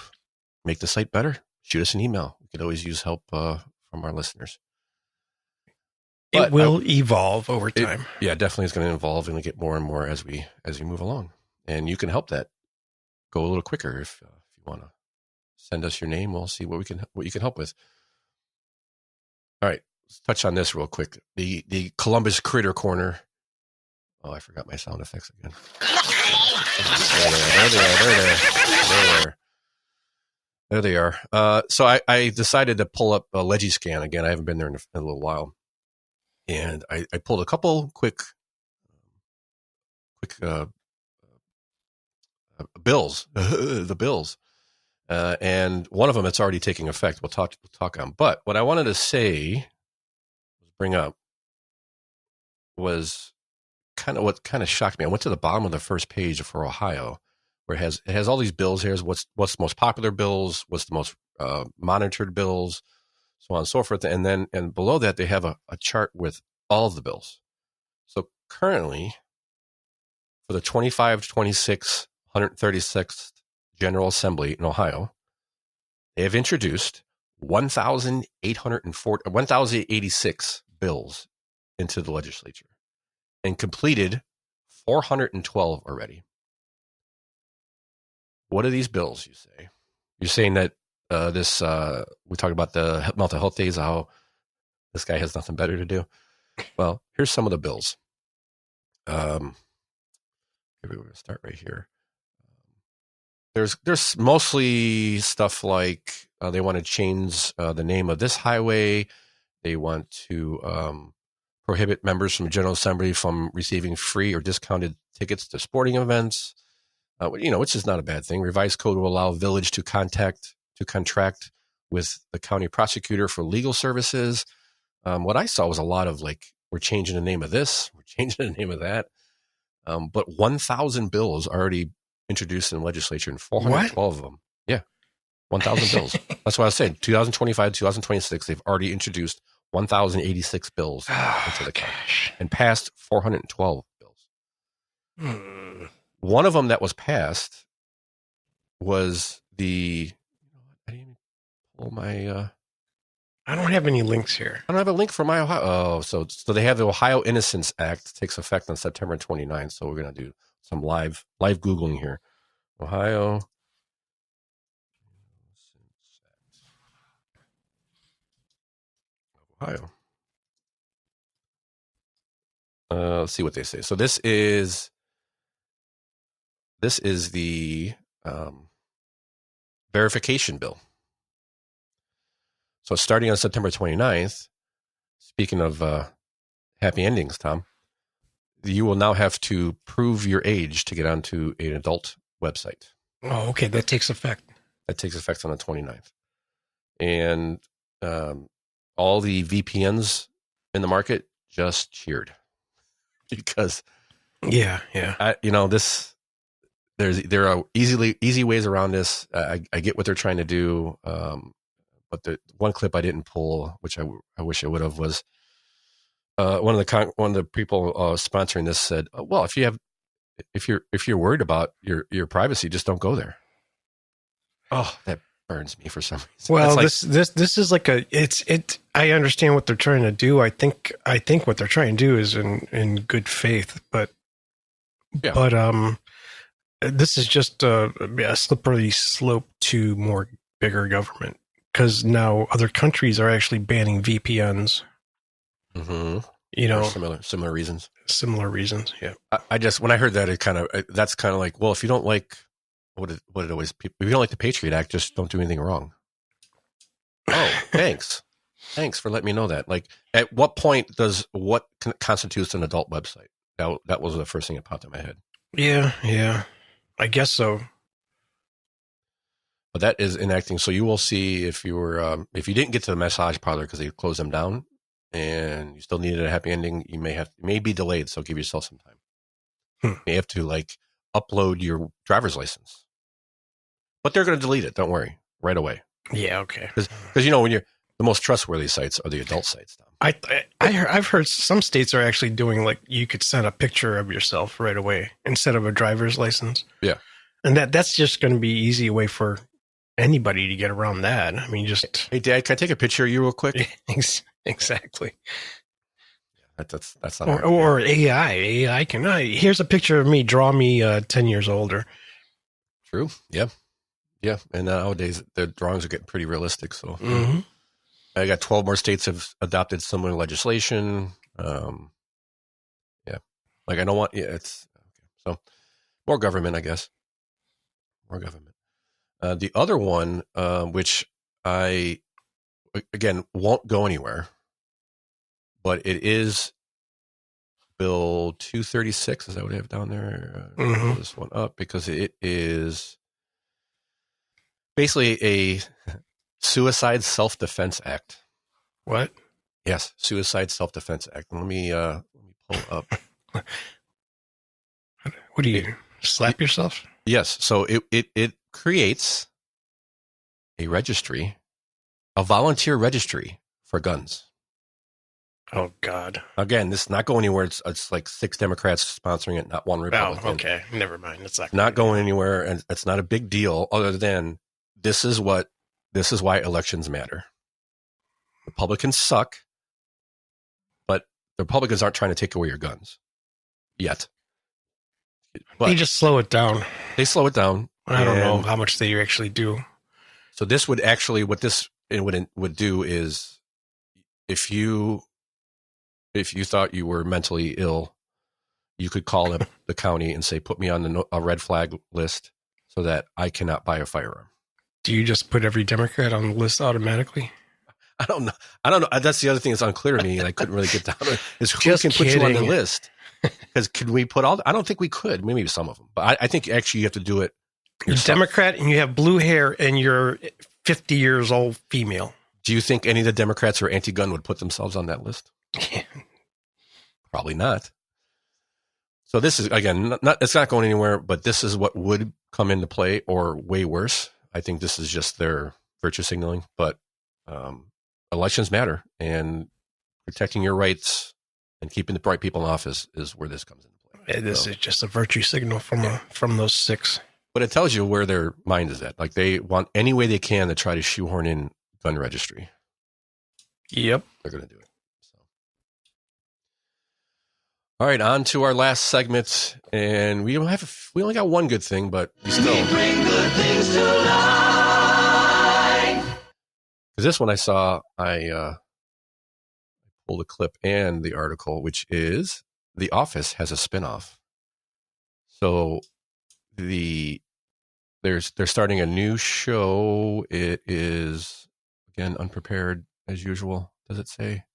make the site better, shoot us an email. We could always use help from our listeners. It will evolve over time. Definitely is going to evolve and get more and more as we move along. And you can help that go a little quicker if you want to send us your name. We'll see what you can help with. All right, let's touch on this real quick. The Columbus Critter Corner. Oh, I forgot my sound effects again. There they are. So I decided to pull up a Legiscan again. I haven't been there in a little while. And I pulled a couple quick bills, the bills. And one of them, it's already taking effect. We'll talk on. But what I wanted to bring up was what kind of shocked me. I went to the bottom of the first page for Ohio, where it has all these bills. Here's what's the most popular bills, what's the most monitored bills, so on and so forth. And below that, they have a chart with all of the bills. So currently, for the 25-26 136th General Assembly in Ohio, they have introduced 1,086 bills into the legislature and completed 412 already. What are these bills, you say? You're saying that we talk about the mental health days, how this guy has nothing better to do. Well, here's some of the bills. Maybe we're going to start right here. There's mostly stuff like they want to change the name of this highway. They want to prohibit members from the General Assembly from receiving free or discounted tickets to sporting events, which is not a bad thing. Revised code will allow village to contract with the county prosecutor for legal services. What I saw was a lot of we're changing the name of this, we're changing the name of that. But 1,000 bills already introduced in the legislature, and 412 of them. Yeah, 1,000 bills. That's what I was saying. 2025, 2026, they've already introduced 1,086 bills into the county and passed 412 bills. One of them that was passed was I didn't even pull my. I don't have any links here. I don't have a link for my Ohio. Oh, so they have the Ohio Innocence Act, takes effect on September 29th. So we're going to do some live Googling here. Ohio. Let's see what they say. So this is the verification bill. So starting on September 29th, speaking of happy endings, Tom, you will now have to prove your age to get onto an adult website. Oh, okay. That takes effect. That takes effect on the 29th. And all the VPNs in the market just cheered because there are easy ways around this. I get what they're trying to do. But the one clip I didn't pull, which I wish I would have, was one of the people sponsoring this said, "Well, if you're worried about your privacy, just don't go there." Oh, that burns me for some reason. Well, this is like I understand what they're trying to do. I think what they're trying to do is in good faith, but this is just a slippery slope to more bigger government, because now other countries are actually banning VPNs. Mm-hmm. For similar reasons. Similar reasons, yeah. I just, when I heard that, that's kind of like, well, if you don't like if you don't like the Patriot Act, just don't do anything wrong. Oh, thanks for letting me know that. Like, at what point does what constitutes an adult website? That was the first thing that popped in my head. Yeah, I guess so. But that is enacting. So you will see if you didn't get to the massage parlor because they closed them down, and you still needed a happy ending, you may be delayed. So give yourself some time. You may have to upload your driver's license, but they're going to delete it. Don't worry, right away. Yeah, okay. Because when you're the most trustworthy sites are the adult sites now. I've heard some states are actually doing you could send a picture of yourself right away instead of a driver's license. Yeah, and that's just going to be easy way for anybody to get around that. I mean, just hey, Dad, can I take a picture of you real quick? Exactly. That's not or AI can. Here's a picture of me. Draw me 10 years older. True. Yeah. And nowadays the drawings are getting pretty realistic. So I got 12 more states have adopted similar legislation. I don't want. Yeah, it's okay. So more government, I guess. More government. The other one, which I again won't go anywhere, but it is Bill 236. Is that what I have down there? Pull this one up because it is basically a Suicide Self-Defense Act. What? Yes, Suicide Self-Defense Act. Let me pull up. What do you slap yourself? Yes. So it creates a registry, a volunteer registry for guns. Oh God! Again, this is not going anywhere. It's like 6 Democrats sponsoring it, not one Republican. Oh, okay. Never mind. It's not going anywhere, and it's not a big deal. Other than this is why elections matter. Republicans suck, but the Republicans aren't trying to take away your guns yet. But they just slow it down. They slow it down. I don't know how much they actually do. So this would actually, what this would do is, if you thought you were mentally ill, you could call up the county and say, put me on a red flag list so that I cannot buy a firearm. Do you just put every Democrat on the list automatically? I don't know. That's the other thing that's unclear to me. I couldn't really get down to is who can put you on the list. Because could we put I don't think we could. Maybe some of them. But I think actually you have to do it yourself. You're Democrat and you have blue hair and you're 50 years old female. Do you think any of the Democrats who are anti-gun would put themselves on that list? Probably not. So this is, again, it's not going anywhere, but this is what would come into play, or way worse. I think this is just their virtue signaling. But elections matter, and protecting your rights and keeping the right people in office is where this comes into play. This is just a virtue signal from those 6. But it tells you where their mind is at. Like, they want any way they can to try to shoehorn in gun registry. Yep. They're going to do it. So. All right, on to our last segment. And we only got one good thing, but we still bring good things to life. Because this one I saw, I pulled a clip and the article, which is The Office has a spinoff. So they're starting a new show. It is, again, unprepared as usual. Does it say?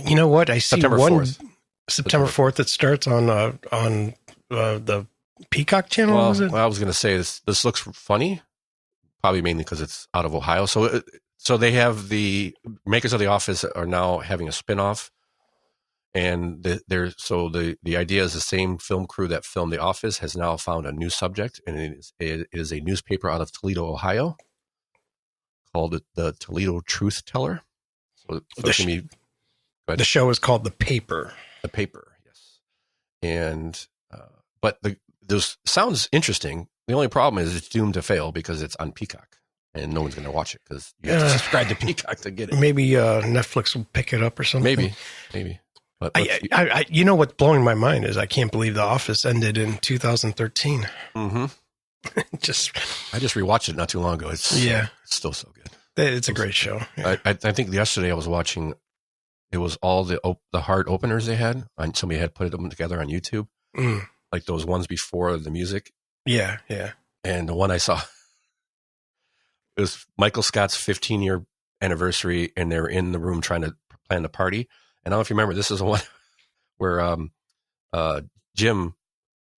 You know what? I see September 4th. September 4th. It starts on the Peacock channel. Well, was it? I was going to say this looks funny, probably mainly because it's out of Ohio. So they have the makers of The Office are now having a spinoff, and the idea is the same film crew that filmed The Office has now found a new subject, and it is a newspaper out of Toledo, Ohio, called the Toledo Truth Teller. So the show is called The Paper. The Paper, yes. And but this sounds interesting. The only problem is it's doomed to fail because it's on Peacock, and no one's going to watch it because you have to subscribe to Peacock to get it. Maybe Netflix will pick it up or something. Maybe. But you know what's blowing my mind is I can't believe The Office ended in 2013. Mm-hmm. I just rewatched it not too long ago. It's still so good. It's a great show. Yeah. I think yesterday I was watching. It was all the hard openers they had. Somebody had put them together on YouTube, like those ones before the music. Yeah. And the one I saw, it was Michael Scott's 15-year anniversary, and they're in the room trying to plan the party. And I don't know if you remember, this is the one where Jim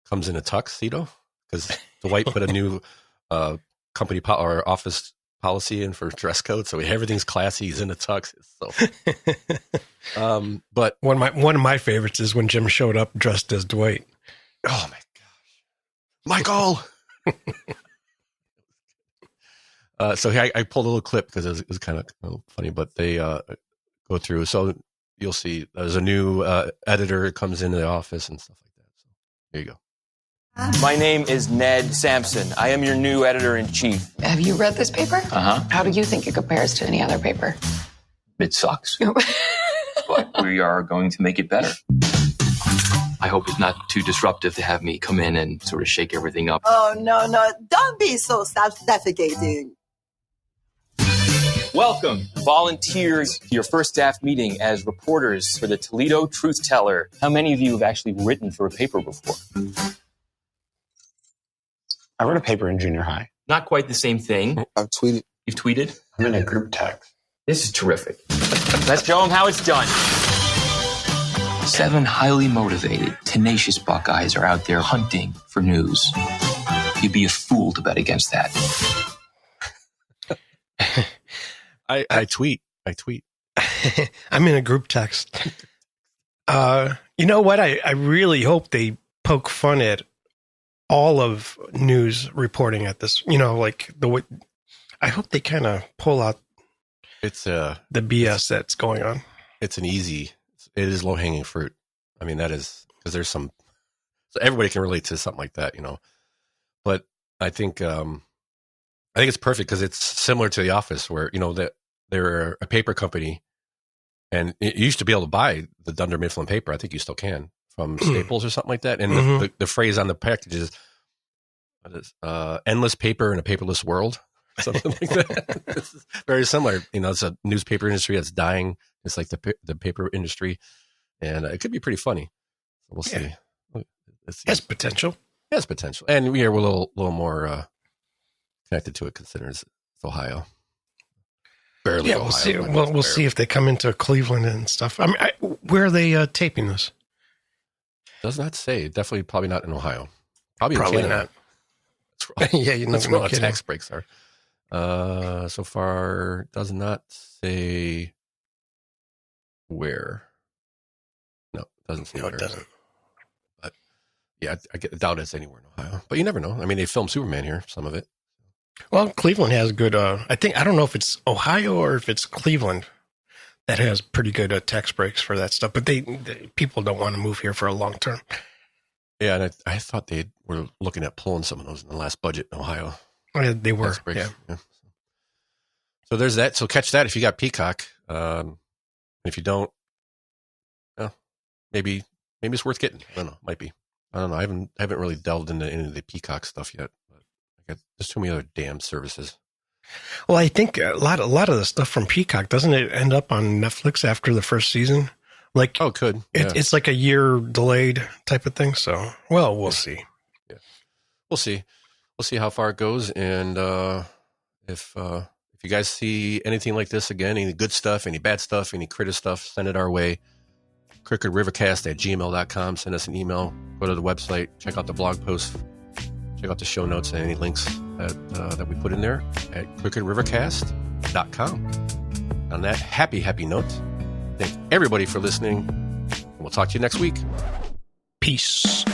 comes in a tuxedo because Dwight put a new company or office policy in for dress code, so everything's classy. He's in a tux. But one of my favorites is when Jim showed up dressed as Dwight. Oh my gosh, Michael! So I pulled a little clip because it was kind of funny, but they go through. So you'll see there's a new editor that comes into the office and stuff like that. So there you go. My name is Ned Sampson. I am your new editor-in-chief. Have you read this paper? Uh-huh. How do you think it compares to any other paper? It sucks. But we are going to make it better. I hope it's not too disruptive to have me come in and sort of shake everything up. Oh, no. Don't be so self-defecating. Welcome, volunteers, to your first staff meeting as reporters for the Toledo Truth Teller. How many of you have actually written for a paper before? I wrote a paper in junior high. Not quite the same thing. I've tweeted. You've tweeted? I'm in a group text. This is terrific. Let's show them how it's done. 7 highly motivated, tenacious Buckeyes are out there hunting for news. You'd be a fool to bet against that. I tweet. I'm in a group text. You know what? I really hope they poke fun at all of news reporting at this. I hope they kind of pull out the BS that's going on. It is low hanging fruit. I mean, that is because there's so everybody can relate to something like that, But I think it's perfect because it's similar to The Office, where that they're a paper company, and you used to be able to buy the Dunder Mifflin paper. I think you still can from Staples or something like that. And the phrase on the package is endless paper in a paperless world, something like that. This is very similar. It's a newspaper industry that's dying. It's like the paper industry, and it could be pretty funny. We'll see. Has potential. Has potential, and we're a little more connected to it considering it's Ohio. Barely. Yeah, Ohio, we'll see. We'll see if they come into Cleveland and stuff. I mean, where are they taping this? Does not say. Definitely, probably not in Ohio. Probably not. Yeah, that's where all the tax breaks are. So far, does not say where. No, it doesn't say where. It doesn't. But yeah, I doubt it's anywhere in Ohio. But you never know. I mean, they filmed Superman here, some of it. Well, Cleveland has good. I don't know if it's Ohio or if it's Cleveland that has pretty good tax breaks for that stuff. But people don't want to move here for a long term. Yeah, and I thought they were looking at pulling some of those in the last budget in Ohio. Yeah, they were. Yeah. So there's that. So catch that if you got Peacock. If you don't, maybe it's worth getting. I don't know. Might be. I don't know. I haven't really delved into any of the Peacock stuff yet. There's too many other damn services. Well, I think a lot of the stuff from Peacock, doesn't it end up on Netflix after the first season? Like, it could. It's like a year delayed type of thing. So, well, we'll see. Yeah, we'll see. We'll see how far it goes, and if you guys see anything like this again, any good stuff, any bad stuff, any critter stuff, send it our way. Crookedrivercast@gmail.com. Send us an email. Go to the website. Check out the blog post. Check out the show notes and any links that we put in there at crookedrivercast.com. On that happy note, thank everybody for listening. And we'll talk to you next week. Peace.